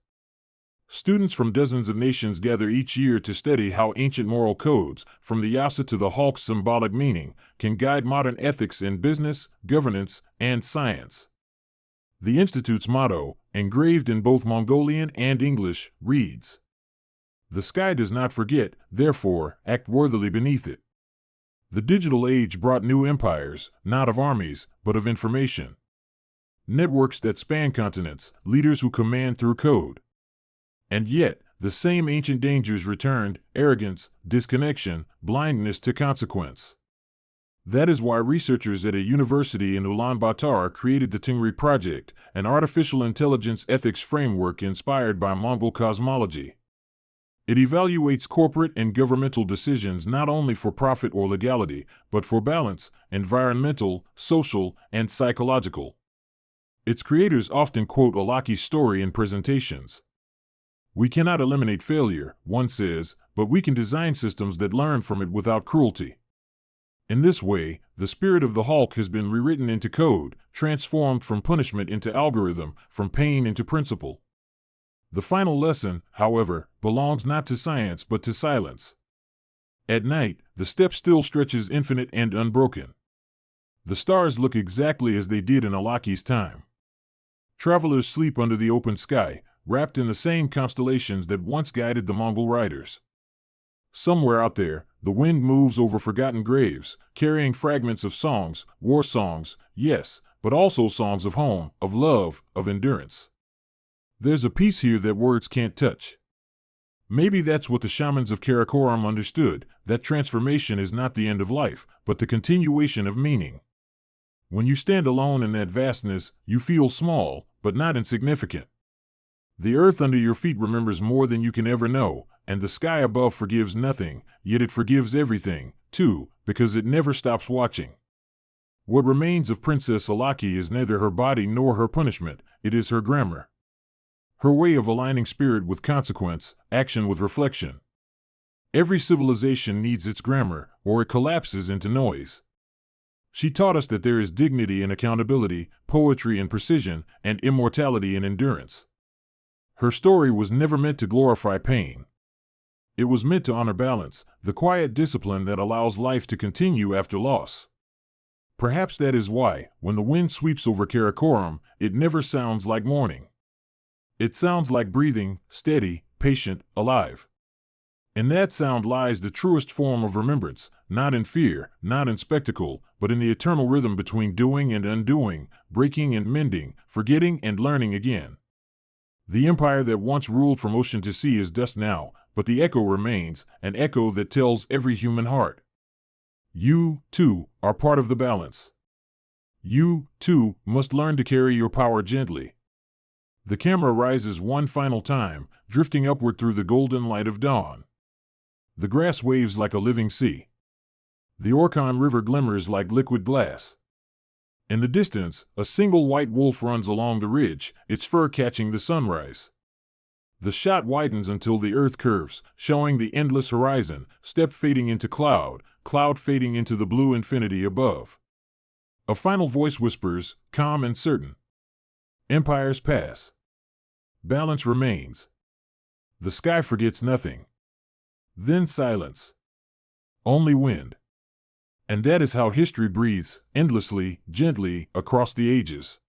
Students from dozens of nations gather each year to study how ancient moral codes, from the Yasa to the Hulk's symbolic meaning, can guide modern ethics in business, governance, and science. The Institute's motto, engraved in both Mongolian and English, reads, "The sky does not forget, therefore, act worthily beneath it." The digital age brought new empires, not of armies, but of information. Networks that span continents, leaders who command through code. And yet, the same ancient dangers returned: arrogance, disconnection, blindness to consequence. That is why researchers at a university in Ulaanbaatar created the Tingri Project, an artificial intelligence ethics framework inspired by Mongol cosmology. It evaluates corporate and governmental decisions not only for profit or legality, but for balance, environmental, social, and psychological. Its creators often quote Alaki's story in presentations. "We cannot eliminate failure," one says, "but we can design systems that learn from it without cruelty." In this way, the spirit of the Hulk has been rewritten into code, transformed from punishment into algorithm, from pain into principle. The final lesson, however, belongs not to science but to silence. At night, the steppe still stretches infinite and unbroken. The stars look exactly as they did in Alaki's time. Travelers sleep under the open sky, wrapped in the same constellations that once guided the Mongol riders. Somewhere out there, the wind moves over forgotten graves, carrying fragments of songs, war songs, yes, but also songs of home, of love, of endurance. There's a peace here that words can't touch. Maybe that's what the shamans of Karakorum understood, that transformation is not the end of life, but the continuation of meaning. When you stand alone in that vastness, you feel small, but not insignificant. The earth under your feet remembers more than you can ever know, and the sky above forgives nothing, yet it forgives everything, too, because it never stops watching. What remains of Princess Alaki is neither her body nor her punishment, it is her grammar. Her way of aligning spirit with consequence, action with reflection. Every civilization needs its grammar, or it collapses into noise. She taught us that there is dignity in accountability, poetry in precision, and immortality in endurance. Her story was never meant to glorify pain. It was meant to honor balance, the quiet discipline that allows life to continue after loss. Perhaps that is why, when the wind sweeps over Karakorum, it never sounds like mourning. It sounds like breathing, steady, patient, alive. In that sound lies the truest form of remembrance, not in fear, not in spectacle, but in the eternal rhythm between doing and undoing, breaking and mending, forgetting and learning again. The empire that once ruled from ocean to sea is dust now, but the echo remains, an echo that tells every human heart. You, too, are part of the balance. You, too, must learn to carry your power gently. The camera rises one final time, drifting upward through the golden light of dawn. The grass waves like a living sea. The Orkhon River glimmers like liquid glass. In the distance, a single white wolf runs along the ridge, its fur catching the sunrise. The shot widens until the earth curves, showing the endless horizon, steppe fading into cloud, cloud fading into the blue infinity above. A final voice whispers, calm and certain. Empires pass. Balance remains. The sky forgets nothing. Then silence. Only wind. And that is how history breathes, endlessly, gently, across the ages.